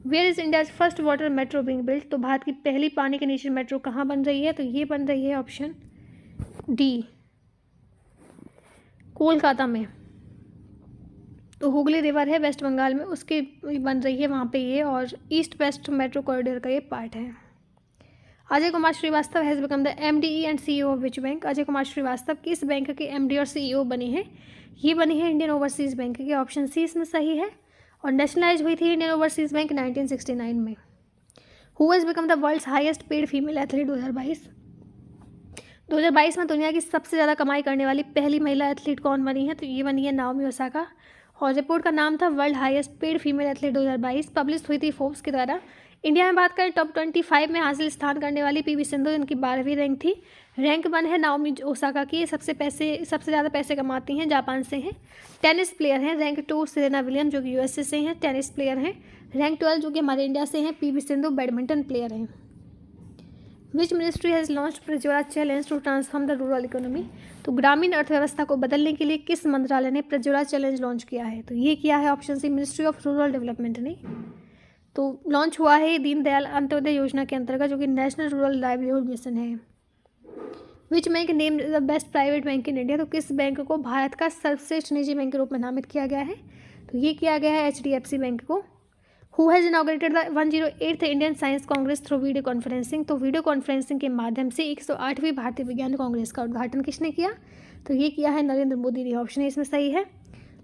Where is India's first water metro being built, तो भारत की पहली पानी के नीचे मेट्रो कहाँ बन रही है? तो ये बन रही है ऑप्शन डी कोलकाता में। तो हुगली रिवर है वेस्ट बंगाल में, उसकी बन रही है वहाँ पे ये, और ईस्ट वेस्ट मेट्रो कॉरिडोर का ये पार्ट है। Ajay Kumar Srivastava has become the MDE and CEO of which bank, Ajay Kumar Srivastava किस बैंक के MD और CEO बने हैं? ये बनी है इंडियन ओवरसीज़ बैंक के, ऑप्शन सी इसमें सही है, और नेशनलाइज हुई थी इंडियन ओवरसीज़ बैंक 1969 में। Who has become the world's highest paid female athlete 2022 में दुनिया की सबसे ज़्यादा कमाई करने वाली पहली महिला एथलीट कौन बनी है? तो ये बनी है नाओमी ओसाका, और रिपोर्ट का नाम था world highest paid female athlete 2022, publish हुई थी फोर्ब्स के द्वारा। इंडिया में बात करें टॉप 25 में हासिल स्थान करने वाली PV सिंधु, जिनकी 12वीं रैंक थी। रैंक 1 है नाओमी ओसाका की, सबसे ज़्यादा पैसे कमाती हैं, जापान से हैं। टेनिस प्लेयर हैं रैंक 2 सेरेना विलियम्स, जो कि USA से हैं, टेनिस प्लेयर हैं। रैंक 12 जो कि हमारे इंडिया से हैं, PV सिंधु बैडमिंटन प्लेयर हैं। Which ministry has launch Prajwala challenge to transform the rural economy, तो ग्रामीण अर्थव्यवस्था को बदलने के लिए किस मंत्रालय ने प्रज्वला चैलेंज लॉन्च किया है? तो ये किया है option C ministry of rural development ने। तो लॉन्च हुआ है दीनदयाल अंत्योदय योजना के अंतर्गत, जो कि नेशनल रूरल लाइवलीहुड मिशन है। Which bank name the best private bank in India, तो किस बैंक को भारत का सर्वश्रेष्ठ निजी बैंक के रूप में नामित किया गया है? तो ये किया गया है HDFC बैंक को। Who has inaugurated the 108th Indian science Congress through video conferencing, तो वीडियो कॉन्फ्रेंसिंग के माध्यम से 108वीं भारतीय विज्ञान कांग्रेस का उद्घाटन किसने किया? तो ये किया है नरेंद्र मोदी ने, ऑप्शन इसमें सही है।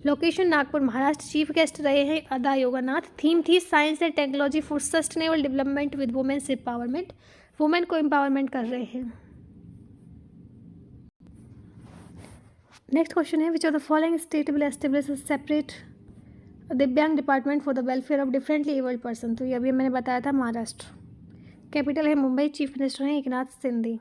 Location Nagpur Maharashtra, chief guest रहे हैं अदा योगानाथ। थीम थी science and technology for sustainable development with women's empowerment, women को एम्पावरमेंट कर रहे हैं। नेक्स्ट क्वेश्चन है which of the following state will establish a separate divyang department for the welfare of differently abled person, तो ये अभी मैंने बताया था महाराष्ट्र। कैपिटल है मुंबई, चीफ मिनिस्टर हैं Eknath Shinde.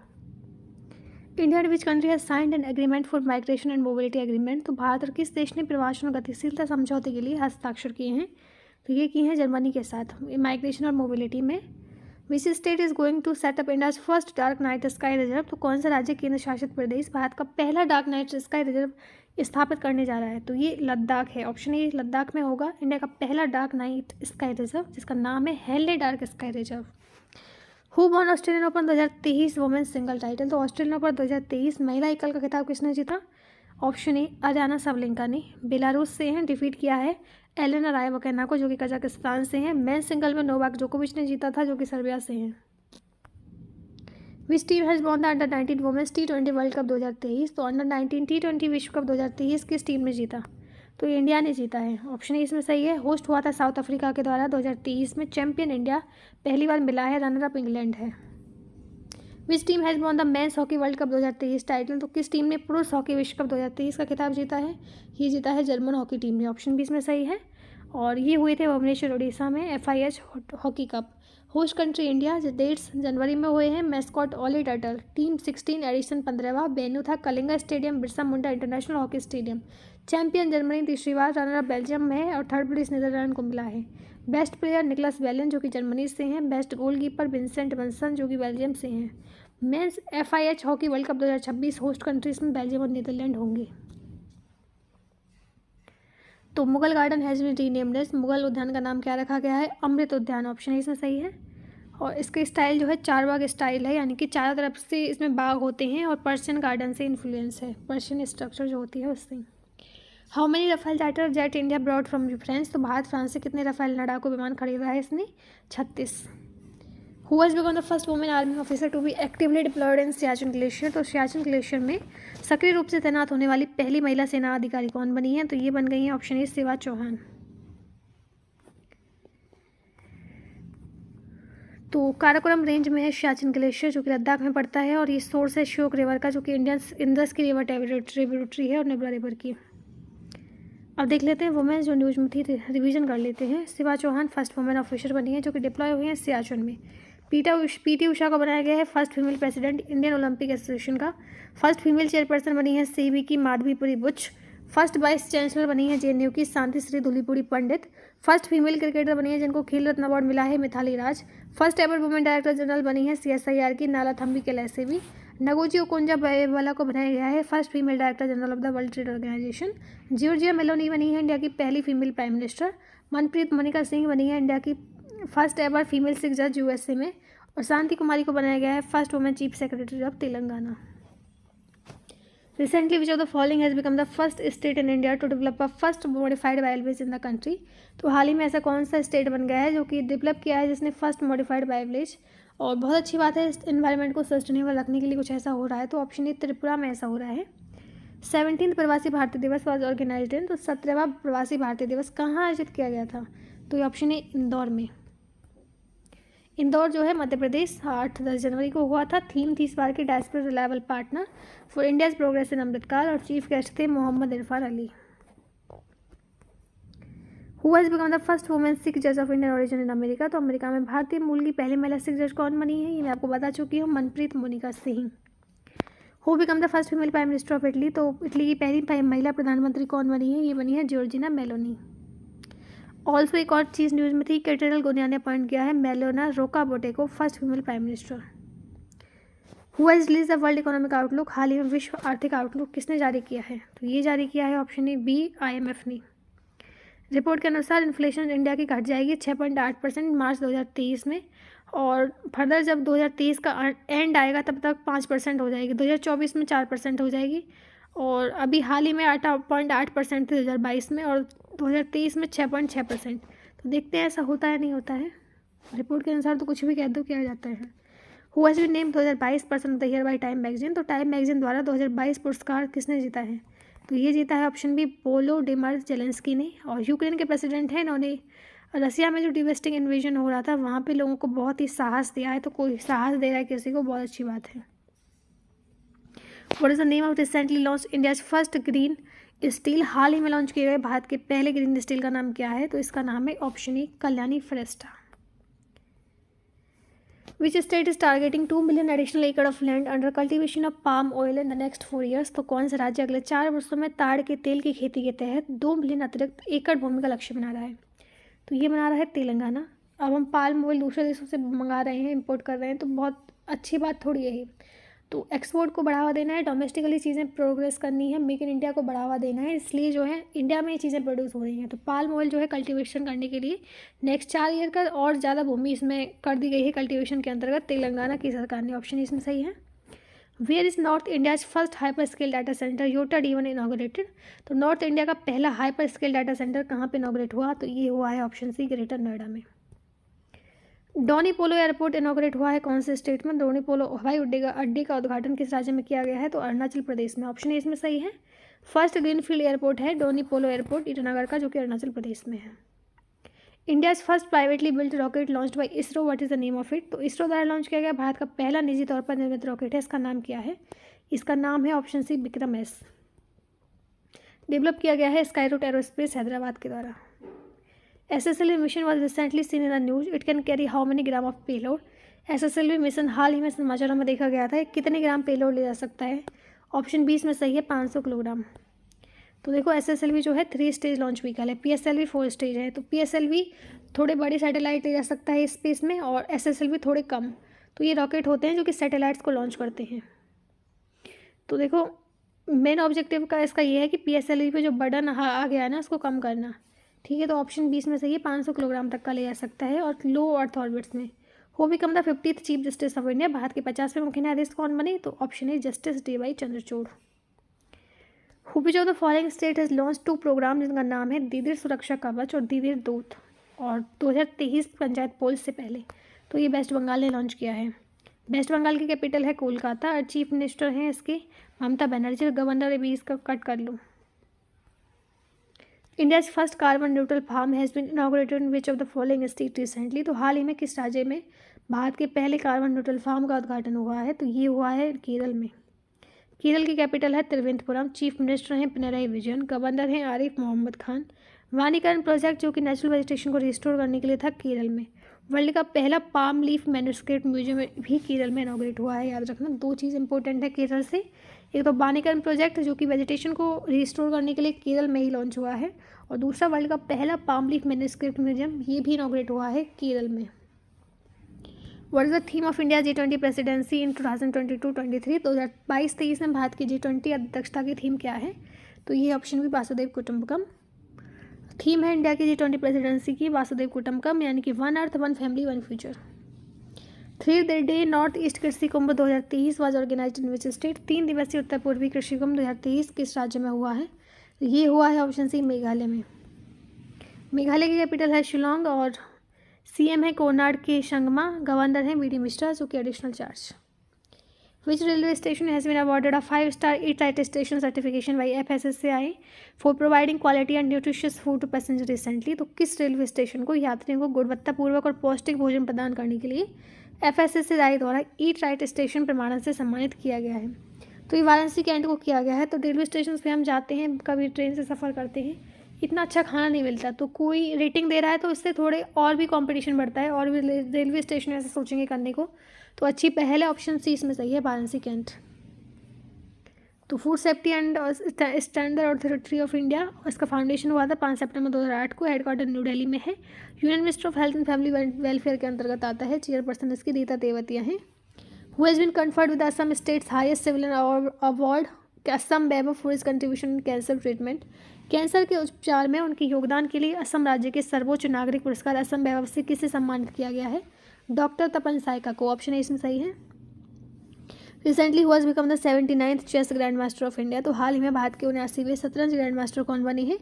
India and which country has signed an agreement for migration and mobility agreement, तो भारत और किस देश ने प्रवासन और गतिशीलता समझौते के लिए हस्ताक्षर किए हैं? तो ये किए हैं जर्मनी के साथ माइग्रेशन और मोबिलिटी में। Which state is going to setup India's first dark night sky reserve, तो कौन सा राज्य केंद्र शासित प्रदेश भारत का पहला डार्क नाइट स्काई रिजर्व स्थापित करने जा रहा है? तो ये लद्दाख है, ऑप्शन ए लद्दाख में होगा इंडिया का पहला डार्क नाइट स्काई रिजर्व, जिसका नाम है Hanle dark sky reserve. Who won Australian Open 2023 women's single title, तो ऑस्ट्रेलियन ओपन 2023 महिला एकल का खिताब किसने जीता? ऑप्शन ए अरियाना सबलेंका ने। बेलारूस से हैं, डिफीट किया है एलेना रायवकैना को, जो कि कजाकिस्तान से हैं। मेन सिंगल में नोवाक जोकोविच ने जीता था, जो कि सर्बिया से हैं। Which team has won the under nineteen women's T20 world cup 2023, तो अंडर-19 T20 विश्व कप 2023 किस टीम ने जीता? तो इंडिया ने जीता है, ऑप्शन ए इसमें सही है। होस्ट हुआ था साउथ अफ्रीका के द्वारा 2023 में, चैंपियन इंडिया पहली बार मिला है, रनर अप इंग्लैंड है। विच team has won the men's hockey world cup 2023 title, तो किस टीम ने पुरुष हॉकी विश्व कप 2023 का खिताब जीता है? ये जीता है जर्मन हॉकी टीम ने, ऑप्शन बी इसमें सही है। और ये हुए थे भुवनेश्वर उड़ीसा में FIH hockey cup. Host country India, dates जनवरी में हुए हैं। Mascot Olly turtle, team 16 edition 15वां, वेन्यू था Kalinga stadium, Birsa Munda international hockey stadium. Champion Germany तीसरी बार, रनर अप बेल्जियम में है, और थर्ड प्लेस नीदरलैंड को मिला है। बेस्ट प्लेयर निकलस वेलन, जो कि जर्मनी से हैं। बेस्ट गोलकीपर विंसेंट वंसन, जो कि बेल्जियम से हैं। Men's FIH hockey world cup 2026 host countries में बेल्जियम और नीदरलैंड होंगे। तो Mughal garden has been renamed as, Mughal उद्यान का नाम क्या रखा गया है? अमृत उद्यान, ऑप्शन इसमें सही है। और इसके स्टाइल जो है चारबाग स्टाइल है, यानी कि चारों तरफ से इसमें बाग होते हैं और पर्शियन गार्डन से इन्फ्लुएंस है, पर्शियन स्ट्रक्चर जो होती है उससे। How many Rafale fighter jet India brought from France, तो भारत फ्रांस से कितने रफेल लड़ाकू विमान खरीदा है इसने? 36। Who has become the first women army officer to be actively deployed in Siachen glacier, तो सियाचिन ग्लेशियर में सक्रिय रूप से तैनात होने वाली पहली महिला सेना अधिकारी कौन बनी है? तो ये बन गई है ऑप्शन ए शिवा चौहान। तो काराकोरम रेंज में है सियाचिन ग्लेशियर जो कि लद्दाख में पड़ता है, और ये सोर्स है श्योक रिवर का जो कि इंडस की रिवर ट्रिब्यूटरी है और नीबरा रिवर की। अब देख लेते हैं वुमेन जो न्यूज में थी, रिवीजन कर लेते हैं। Shiva Chauhan first women officer बनी है जो कि डिप्लॉय हुई है सियाचिन में। पीटी उषा को बनाया गया है first female president Indian Olympic association का। फर्स्ट फीमेल चेयरपर्सन बनी है CB की Madhabi Puri Buch. First vice chancellor बनी है JNU की Shanti Shri Dhulipudi Pandit. First female cricketer बनी है जिनको खेल रत्न अवार्ड मिला है Mithali Raj. First ever women director general बनी है CSIR की नाला थम्बी कैलासेवी। नगोजी ओकोंजा वाला को बनाया गया है first female director general of the world trade organization. Giorgia Meloni बनी है इंडिया की पहली female prime minister. Manpreet Monika Singh बनी है इंडिया की फर्स्ट एवर फीमेल सिख जज USA में। और शांति कुमारी को बनाया गया है first women chief secretary of Telangana. Recently which of the following has become the first state in India to develop a first modified biovillage in the country, तो हाल ही में ऐसा कौन सा स्टेट बन गया है जो कि डेवलप किया है जिसने फर्स्ट मॉडिफाइड बायोविलेज। और बहुत अच्छी बात है, इन्वायरमेंट को सस्टेनेबल रखने के लिए कुछ ऐसा हो रहा है, तो ऑप्शन ए त्रिपुरा में ऐसा हो रहा है। 17th प्रवासी भारतीय दिवस वॉज ऑर्गेनाइज्ड इन, तो 17वां प्रवासी भारतीय दिवस कहाँ आयोजित किया गया था? तो ये ऑप्शन ए इंदौर में। इंदौर जो है मध्य प्रदेश 8-10 जनवरी को हुआ था। थीम थी इस बार की diaspora reliable partner for India's progress in Amritkaal, और चीफ गेस्ट थे Mohamed Irfaan Ali. Who has become the first women Sikh जज of Indian origin in America, तो अमेरिका में भारतीय मूल की पहली महिला सिख जज कौन बनी है? ये मैं आपको बता चुकी हूँ, Manpreet Monika Singh. Who become the first female prime minister of Italy, तो इटली की पहली महिला प्रधानमंत्री कौन बनी है? ये बनी है जॉर्जिना मेलोनी। ऑल्सो एक और चीज़ न्यूज़ में थी, कैटेरल गोनिया ने अपॉइंट किया है मेलोना रोकाबोटे को first female prime minister. Who has release the world economic outlook, हाल ही में विश्व आर्थिक आउटलुक किसने जारी किया है? तो ये जारी किया है ऑप्शन ए B IMF ने। रिपोर्ट के अनुसार इन्फ्लेशन इंडिया की घट जाएगी 6.8% मार्च 2023 में, और फर्दर जब 2023 का एंड आएगा तब तक 5% हो जाएगी, 2024 में 4% हो जाएगी, और अभी हाल ही में 8.8% थी 2022 में, और 2023 में 6.6%। तो देखते हैं ऐसा होता है नहीं होता है। रिपोर्ट के अनुसार तो कुछ भी कह दो किया जाता है। Who has been name 2022 person of the year by Time magazine, तो टाइम मैगजीन द्वारा 2022 पुरस्कार किसने जीता है? तो ये जीता है ऑप्शन बी वोलोडिमिर जेलेंस्की ने, और यूक्रेन के प्रेसिडेंट हैं इन्होंने रसिया में जो डिवेस्टिंग इन्वेजन हो रहा था वहाँ पे लोगों को बहुत ही साहस दिया है, तो कोई साहस दे रहा है किसी को, बहुत अच्छी बात है। What is the name of recently launch India's first green steel, हाल ही में लॉन्च किए गए भारत के पहले ग्रीन स्टील का नाम क्या है? तो इसका नाम है option A Kalyani Ferresta. Which state is targeting 2 million additional acre of land under cultivation of palm oil in the next 4 years, तो कौन सा राज्य अगले 4 वर्षों में ताड़ के तेल की खेती के तहत 2 मिलियन अतिरिक्त एकड़ भूमि का लक्ष्य बना रहा है? तो ये बना रहा है तेलंगाना। अब हम पाम ऑयल दूसरे देशों से मंगा रहे हैं, इंपोर्ट कर रहे हैं, तो बहुत अच्छी बात थोड़ी है। तो एक्सपोर्ट को बढ़ावा देना है, डोमेस्टिकली चीज़ें प्रोग्रेस करनी है, मेक इन इंडिया को बढ़ावा देना है, इसलिए जो है इंडिया में ये चीज़ें प्रोड्यूस हो रही हैं। तो पाल्म ऑयल जो है कल्टीवेशन करने के लिए नेक्स्ट 4 ईयर का और ज़्यादा भूमि इसमें कर दी गई है कल्टीवेशन के अंतर्गत तेलंगाना की सरकार ने। ऑप्शन इसमें सही है। Where is North India's first hyper scale data centre Yotta D1 inaugurated, तो नॉर्थ इंडिया का पहला हाइपर स्केल डाटा सेंटर कहाँ पे इनाग्रेट हुआ? तो ये हुआ है ऑप्शन सी ग्रेटर नोएडा में। डोनी पोलो एयरपोर्ट इनॉग्रेट हुआ है कौन से स्टेट में? डोनी पोलो हवाई अड्डे का उद्घाटन किस राज्य में किया गया है? तो अरुणाचल प्रदेश में। ऑप्शन ए इसमें सही है। फर्स्ट ग्रीनफील्ड एयरपोर्ट है डोनी पोलो एयरपोर्ट ईटानगर का, जो कि अरुणाचल प्रदेश में है। India's first privately built rocket launched by ISRO, what is the name of it? तो इसरो द्वारा लॉन्च किया गया भारत का पहला निजी तौर पर निर्मित रॉकेट है, इसका नाम क्या है? इसका नाम है option C Vikram S. Develop किया गया है स्काईरूट एरोस्पेस हैदराबाद के द्वारा। SSLV mission was recently seen in the news, it can carry how many gram of payload? SSLV mission हाल ही में समाचारों में देखा गया था, कितने ग्राम पेलोड ले जा सकता है? ऑप्शन बी इसमें सही है 500 किलोग्राम। तो देखो SSLV जो है 3 स्टेज लॉन्च व्हीकल है, PSLV 4 स्टेज है। तो PSLV थोड़े बड़े सैटेलाइट ले जा सकता है स्पेस में, और SSLV थोड़े कम। तो ये रॉकेट होते हैं जो कि सैटेलाइट्स को लॉन्च करते हैं। तो देखो मेन ऑब्जेक्टिव का इसका ये है कि PSLV पे जो बर्डन आ गया है ना उसको कम करना। ठीक है, तो ऑप्शन 20 में सही है, 500 किलोग्राम तक का ले जा सकता है। और लो अर्थ ऑर्बिट्स में who become the 50th chief justice of India, Bharat के 50वें मुख्य न्यायाधीश कौन बने? तो ऑप्शन है justice DY Chandrachud. Which of the following state has launch 2 programme जिनका नाम है दीदिर सुरक्षा कवच और दीदिर दूत, और 2023 पंचायत पोल्स से पहले। तो ये वेस्ट बंगाल ने लॉन्च किया है। वेस्ट बंगाल की कैपिटल है कोलकाता और चीफ मिनिस्टर हैं इसके ममता बनर्जी, गवर्नर भी इसका कट कर लो। India's first carbon neutral farm has been inaugurated in which of the following state recently, तो हाल ही में किस राज्य में भारत के पहले कार्बन न्यूट्रल फार्म का उद्घाटन हुआ है? तो ये हुआ है केरल में। केरल की कैपिटल है तिरुवनंतपुरम, चीफ मिनिस्टर हैं पिनराई विजयन, गवर्नर हैं आरिफ मोहम्मद खान। वानिकरण प्रोजेक्ट जो कि नेचुरल वेजिटेशन को रिस्टोर करने के लिए था केरल में। वर्ल्ड का पहला पाम लीफ मैन्युस्क्रिप्ट म्यूजियम भी केरल में इनॉग्रेट हुआ है। याद रखना 2 चीज़ इंपॉर्टेंट है केरल से, एक तो वानिकरण प्रोजेक्ट जो कि वेजिटेशन को रिस्टोर करने के लिए केरल में ही लॉन्च हुआ है, और दूसरा वर्ल्ड का पहला पाम लीफ मैन्युस्क्रिप्ट म्यूजियम ये भी इनॉग्रेट हुआ है केरल में। What is the theme of India G20 presidency in 2022-23? 2022-23 में भारत की G20 अध्यक्षता की थीम क्या है? तो ये ऑप्शन भी वासुदेव कुटुंबकम। थीम है इंडिया की G20 प्रेसिडेंसी की वासुदेव कुटुंबकम, यानी कि 1 earth 1 family 1 future. 3 day north east Krishi Kumbh 2023 was organised in which state? 3 दिवसीय उत्तर पूर्वी कृषि कुंभ 2023 किस राज्य में हुआ है? तो ये हुआ है ऑप्शन सी मेघालय में। मेघालय की कैपिटल है शिलोंग और CM है कोनार्ड के संगमा, गवर्नर हैं BD मिश्रा जो कि additional charge. Which railway station has been awarded a 5-star eat station certification by FSSAI for providing quality and nutritious food to passenger recently? तो किस रेलवे स्टेशन को यात्रियों को गुणवत्तापूर्वक और पौष्टिक भोजन प्रदान करने के लिए FSSAI द्वारा ईट राइट स्टेशन प्रमाणन से सम्मानित किया गया है? तो ये वाराणसी कैंट को किया गया है। तो रेलवे स्टेशन पे हम जाते हैं, कभी ट्रेन से सफ़र करते हैं, इतना अच्छा खाना नहीं मिलता, तो कोई रेटिंग दे रहा है तो इससे थोड़े और भी कंपटीशन बढ़ता है और भी रेलवे स्टेशन ऐसे सोचेंगे करने को। तो अच्छी पहल है, ऑप्शन सी इसमें सही है, वाराणसी कैंट। तो food safety and standard authority of India, इसका फाउंडेशन हुआ था 5 सितंबर 2008 को, हेडक्वार्टर न्यू दिल्ली में है। Union minister of health and family welfare के अंतर्गत आता है। चेयरपर्सन इसकी रीता तेवतिया हैं। Who has been conferred with Assam state's highest civilian award Assam Vaibhav for his contribution in cancer treatment? Cancer के उपचार में उनके योगदान के लिए असम राज्य के सर्वोच्च नागरिक पुरस्कार असम वैभव से किसे सम्मानित किया गया है? डॉक्टर तपन सायका को। ऑप्शन ए इसमें सही है। Recently who become the 79th chess grand master of India, तो हाल ही में भारत के 79वें शतरंज ग्रैंड मास्टर कौन बने हैं?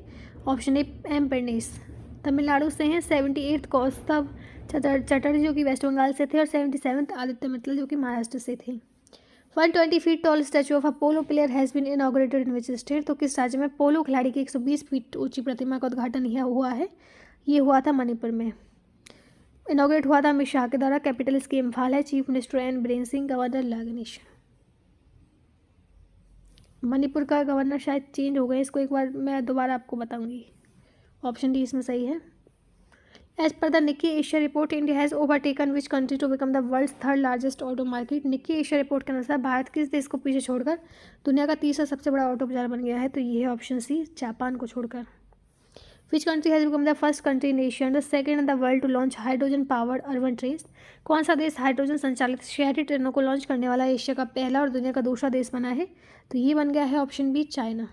ऑप्शन ए M पेरनेस, तमिलनाडु से हैं। 78th कौस्तभ चटर्जी जो कि वेस्ट बंगाल से थे, और 77th आदित्य मित्तल जो कि महाराष्ट्र से थे। 120 feet tall statue of a polo player has been inaugurated in which state? तो किस राज्य में पोलो खिलाड़ी की 120 फीट ऊंची प्रतिमा का उद्घाटन यह हुआ है? ये हुआ था मणिपुर में। इनॉग्रेट हुआ था अमित शाह के द्वारा। कैपिटल इसकी इम्फाल है। Chief minister N Biren Singh, governor La Ganesh. Manipur का गवर्नर शायद चेंज हो गए, इसको एक बार मैं दोबारा आपको बताऊंगी। ऑप्शन डी इसमें सही है। As per the Nikkei Asia report, India has overtaken which country to become the world's 3rd largest auto market? Nikkei Asia report के अनुसार भारत किस देश को पीछे छोड़कर दुनिया का 3रा सबसे बड़ा ऑटो बाजार बन गया है? तो ये है ऑप्शन सी, जापान को छोड़कर। Which country has become the first country in Asia and the second in the world to launch hydrogen powered urban trains? कौन सा देश हाइड्रोजन संचालित शहरी ट्रेनों को लॉन्च करने वाला एशिया का पहला और दुनिया का दूसरा देश बना है? तो ये बन गया है ऑप्शन बी, चाइना।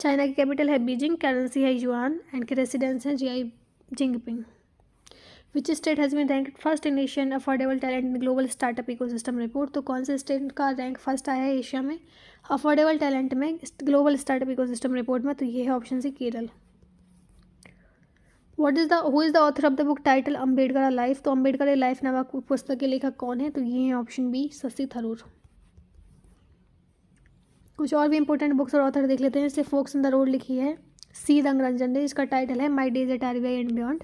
चाइना की कैपिटल है बीजिंग, करेंसी है युआन एंड के रेसिडेंस हैं Xi Jinping। Which state has been ranked first in Asian affordable talent in global startup ecosystem report? तो कौन से स्टेट का रैंक फर्स्ट आया है एशिया में अफोर्डेबल टैलेंट में ग्लोबल स्टार्टअप इकोसिस्टम रिपोर्ट में? तो ये है option C, Kerala. Who is the author of the book title Ambedkar a life? तो अम्बेडकर ए लाइफ नामक पुस्तक के लेखक कौन है? तो ये है ऑप्शन बी, शशि थरूर। कुछ और भी इंपॉर्टेंट बुक्स और ऑथर देख लेते हैं। जैसे फोक्स इन द रोड लिखी है सी रंगरंजन ने, इसका टाइटल है my days at RBI and beyond.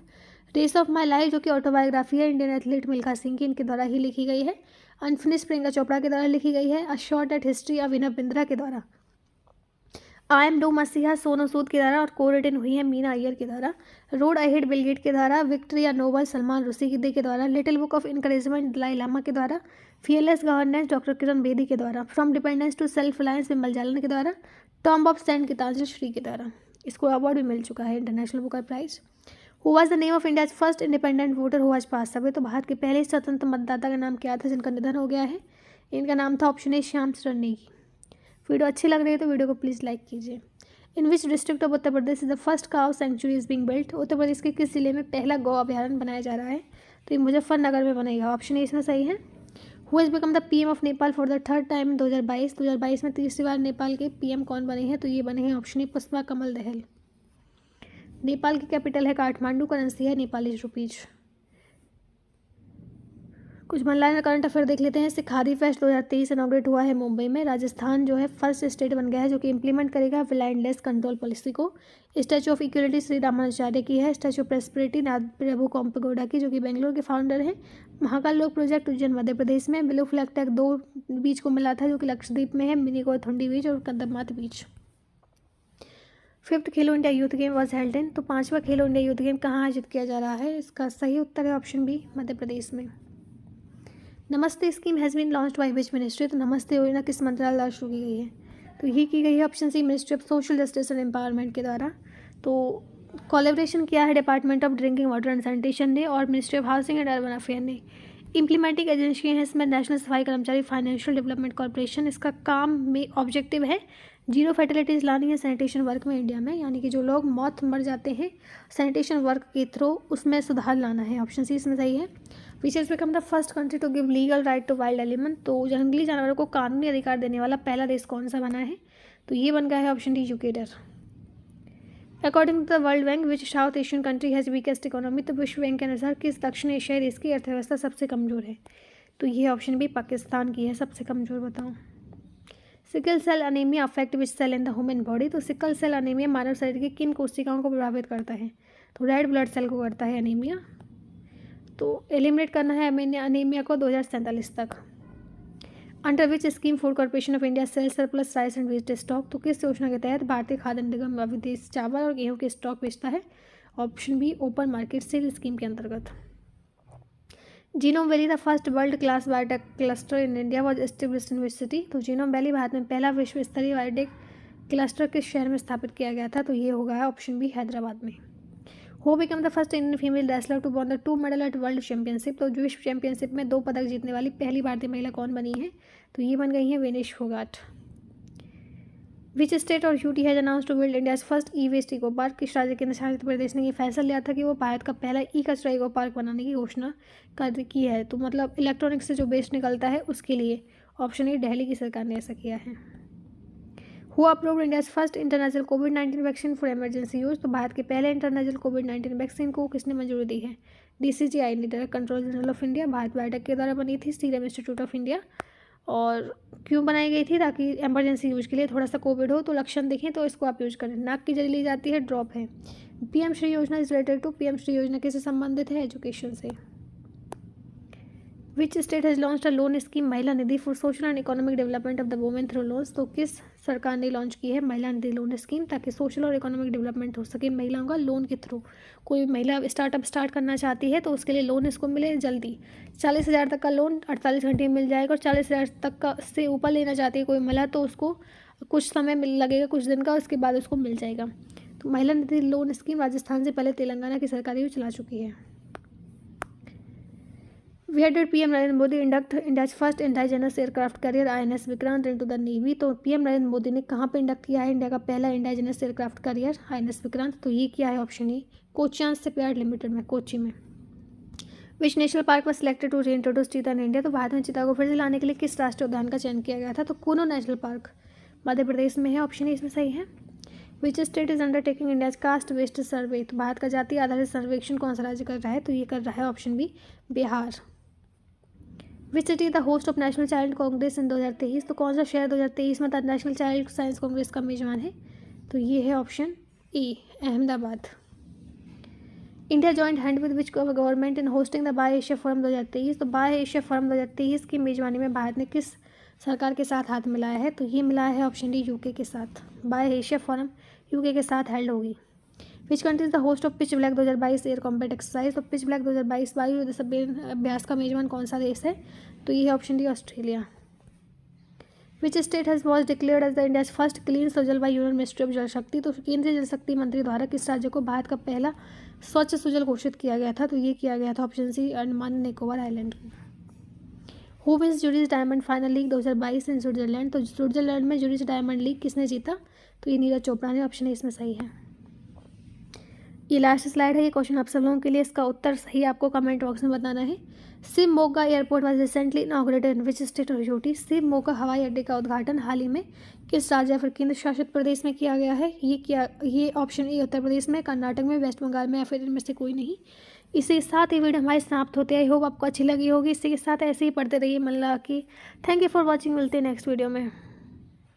Race of my life जो कि ऑटोबायोग्राफी है इंडियन एथलीट मिल्खा सिंह की, इनके द्वारा ही लिखी गई है। अनफिनिश्ड प्रियंका चोपड़ा के द्वारा लिखी गई है। A short at history Abhinav Bindra के द्वारा। आई एम डो मसीहा सोनू सूद के द्वारा और को रिटन हुई है मीना अय्यर के द्वारा। Road I hate Bill Gate के द्वारा। विक्ट्री या नोबल सलमान रुशी के द्वारा। Little book of encouragement Dalai Lama के द्वारा। Fearless governance doctor Kiran Bedi के द्वारा। From dependence to self reliance Vimal Jalan के द्वारा। Tomb of sand Geetanjali Shree के द्वारा। इसको अवार्ड भी मिल चुका है international Booker prize. Who was the name of India's first independent voter who has pass away. तो भारत के पहले स्वतंत्र मतदाता का नाम क्या था जिनका निधन हो गया है? इनका नाम था ऑप्शन ए श्याम चरण नेगी। वीडियो अच्छी लग रही है तो वीडियो को प्लीज़ लाइक कीजिए। In which district of Uttar Pradesh is the first cow sanctuary is being built. Uttar Pradesh के किस जिले में पहला गौ अभ्यारण्य बनाया जा रहा है? तो ये मुजफ्फरनगर में बनेगा। ऑप्शन ए इसमें सही है। Who has become the PM of Nepal for the third time in 2022 में तीसरी बार नेपाल के पीएम कौन बने हैं? तो ये बने हैं ऑप्शन ए पुष्पा कमल दहल। नेपाल की कैपिटल है काठमांडू। करेंसी है नेपाली रुपीज। कुछ मनलाइन करंट अफेयर देख लेते हैं। सिखारी फेस्ट 2023 इनॉग्रेट हुआ है मुंबई में। राजस्थान जो है फर्स्ट स्टेट बन गया है जो कि इंप्लीमेंट करेगा लैंडलेस कंट्रोल पॉलिसी को। Statue of equality Shri Ramanujacharya की है। स्टैचू ऑफ प्रेस्पेरिटी नाथ प्रभु कोम्पगोडा की जो कि बेंगलोर के फाउंडर हैं। महाकाल लोक प्रोजेक्ट उज्जैन मध्य प्रदेश में। ब्लू फ्लैग टैग 2 बीच को मिला था जो कि लक्षद्वीप में है, मिनीकोथुंडी बीच और कदमात बीच। 5th Khelo India youth game was held in. तो 5वां खेलो इंडिया यूथ गेम कहाँ आयोजित किया जा रहा है? इसका सही उत्तर है ऑप्शन बी मध्य प्रदेश में। Namaste scheme has been launched by which ministry. तो नमस्ते योजना किस मंत्रालय द्वारा शुरू की गई है? तो ये की गई है option C ministry of social justice and empowerment के द्वारा। तो कोलैबोरेशन किया है department of drinking water and sanitation ने और ministry of housing and urban affair ने। इम्प्लीमेंटिंग एजेंसी है इसमें नेशनल सफाई कर्मचारी फाइनेंशियल डेवलपमेंट कॉर्पोरेशन। इसका काम में ऑब्जेक्टिव है जीरो फर्टिलिटीज़ लानी है सैनिटेशन वर्क में इंडिया में, यानी कि जो लोग मौत मर जाते हैं सैनिटेशन वर्क के थ्रू उसमें सुधार लाना है। ऑप्शन सी इसमें सही है। Which is become the first country to give legal right to wild element. तो जंगली जानवरों को कानूनी अधिकार देने वाला पहला देश कौन सा बना है? तो ये बन गया है option D Ecuador. According to the world Bank which South Asian country has weakest economy. तो विश्व बैंक के अनुसार किस दक्षिण एशियाई देश की अर्थव्यवस्था सबसे कमज़ोर है? तो ये ऑप्शन भी पाकिस्तान की है सबसे कमज़ोर। बताओ। Sickle cell anaemia affect which cell in the human body. तो सिकल सेल अनीमिया मानव शरीर की किन कोशिकाओं को प्रभावित करता है? तो रेड ब्लड सेल को करता है अनीमिया। तो एलिमिनेट करना है अनीमिया को 2047 तक। Under which scheme Food Corporation of India sell surplus rice and wheat stock. तो किस योजना के तहत भारतीय खाद्य निगम विदेश चावल और गेहूं के स्टॉक बेचता है? Option B open market sale scheme के अंतर्गत। Genome valley the first world class biotech cluster in India was established in which city. तो जीनोम वैली भारत में पहला विश्व स्तरीय बायोटेक क्लस्टर किस शहर में स्थापित किया गया था? तो ये होगा ऑप्शन बी हैदराबाद में। Who become the first Indian female wrestler to won the 2 medal at world championship. तो विश्व चैंपियनशिप में 2 पदक जीतने वाली पहली भारतीय महिला कौन बनी है? तो ये बन गई है विनेश फोगाट। विच स्टेट और UT has announce to build India's first e waste eco park. किस राज्य केंद्र शासित प्रदेश ने ये फैसला लिया था कि वो भारत का पहला ई कचरा इको पार्क बनाने की घोषणा की है? तो मतलब इलेक्ट्रॉनिक्स से जो वेस्ट निकलता है उसके लिए। ऑप्शन ए दिल्ली की सरकार ने ऐसा किया है। Who approved India's first international covid vaccine for emergency use. तो भारत के पहले इंटरनेशनल कोविड-19 वैक्सीन को किसने मंजूरी दी है? DCGI ने, direct control general of India. Bharat biotech के द्वारा बनी थी। Serum institute of India. और क्यों बनाई गई थी? ताकि इमरजेंसी यूज के लिए थोड़ा सा कोविड हो तो लक्षण दिखें तो इसको आप यूज करें। नाक की जली ली जाती है, ड्रॉप है। पीएम श्री योजना is related to. PM Shri योजना किससे संबंधित है? एजुकेशन से। Which state has launch a loan scheme Mahila Nidhi for social and economic development of the women through loans. तो किस सरकार ने लॉन्च की है महिला निधि लोन स्कीम ताकि सोशल और इकोनॉमिक डेवलपमेंट हो सके महिलाओं का लोन के थ्रू। कोई महिला स्टार्टअप स्टार्ट करना चाहती है तो उसके लिए लोन इसको मिले जल्दी। 40,000 तक का लोन 48 घंटे में मिल जाएगा और 40,000 तक का से ऊपर लेना चाहती है कोई महिला तो उसको कुछ समय लगेगा, कुछ दिन का, उसके बाद उसको मिल जाएगा। तो महिला निधि लोन स्कीम राजस्थान से पहले तेलंगाना की सरकार ये चला चुकी है। Where did PM Narendra Modi induct India's first indigenous aircraft carrier INS Vikrant into the navy. तो PM नरेंद्र मोदी ने कहाँ पे इंडक्ट किया है इंडिया का पहला indigenous aircraft carrier INS Vikrant? तो ये क्या है? Option A Cochin shipyard limited में, कोची में। Which national park was selected to reintroduce cheetah in India. तो भारत में चीता को फिर से लाने के लिए किस राष्ट्रीय उद्यान का चयन किया गया था? तो कूनो नेशनल पार्क मध्य प्रदेश में है। ऑप्शन ए इसमें सही है। Which state is undertaking India's caste based survey. तो भारत का जाति आधारित सर्वेक्षण कौन सा राज्य कर रहा है? तो ये कर रहा है option B Bihar. Which city the host of national child congress in 2023। तो कौन सा शहर 2023 में नेशनल चाइल्ड साइंस कांग्रेस का मेजबान है? तो ये है option A Ahmedabad. India joint hand with which government in hosting the bay Asia forum 2023। तो बाय एशिया फोरम 2023 की मेजबानी में भारत ने किस सरकार के साथ हाथ मिलाया है? तो ये मिलाया है ऑप्शन डी यूके के साथ। बाय एशिया फोरम यूके के साथ हेल्ड होगी। विच country is the host of pitch black 2022 air combat exercise. तो पिच ब्लैक 2022 वायु युद्ध अभ्यास का मेजबान कौन सा देश है? तो ये है option D Australia. Which state has was declared as the India's first clean Sujal by union ministry of Jal Shakti. तो केंद्रीय जल शक्ति मंत्री द्वारा किस राज्य को भारत का पहला स्वच्छ सुजल घोषित किया गया था? तो ये किया गया था option C, Andaman Nicobar island को। Who wins Zurich diamond final league 2022 in Switzerland. तो स्विट्जरलैंड में जूरिस डायमंड लीग किसने जीता? तो ये नीरज चोपड़ा ने। ऑप्शन ए इसमें सही है। ये लास्ट स्लाइड है, ये क्वेश्चन आप सब लोगों के लिए। इसका उत्तर सही आपको कमेंट बॉक्स में बताना है। Shivamogga airport was recently inaugurated in which state of UT. Shivamogga हवाई अड्डे का उद्घाटन हाल ही में किस राज्य या फिर केंद्र शासित प्रदेश में किया गया है? ये ऑप्शन ए उत्तर प्रदेश में, कर्नाटक में, वेस्ट बंगाल में, या फिर इनमें से कोई नहीं। इसी के साथ ये वीडियो हमारी समाप्त होती है। आई होप आपको अच्छी लगी होगी। इसी के साथ ऐसे ही पढ़ते रहिए मन लगा के। Thank you for watching. मिलते हैं नेक्स्ट वीडियो में।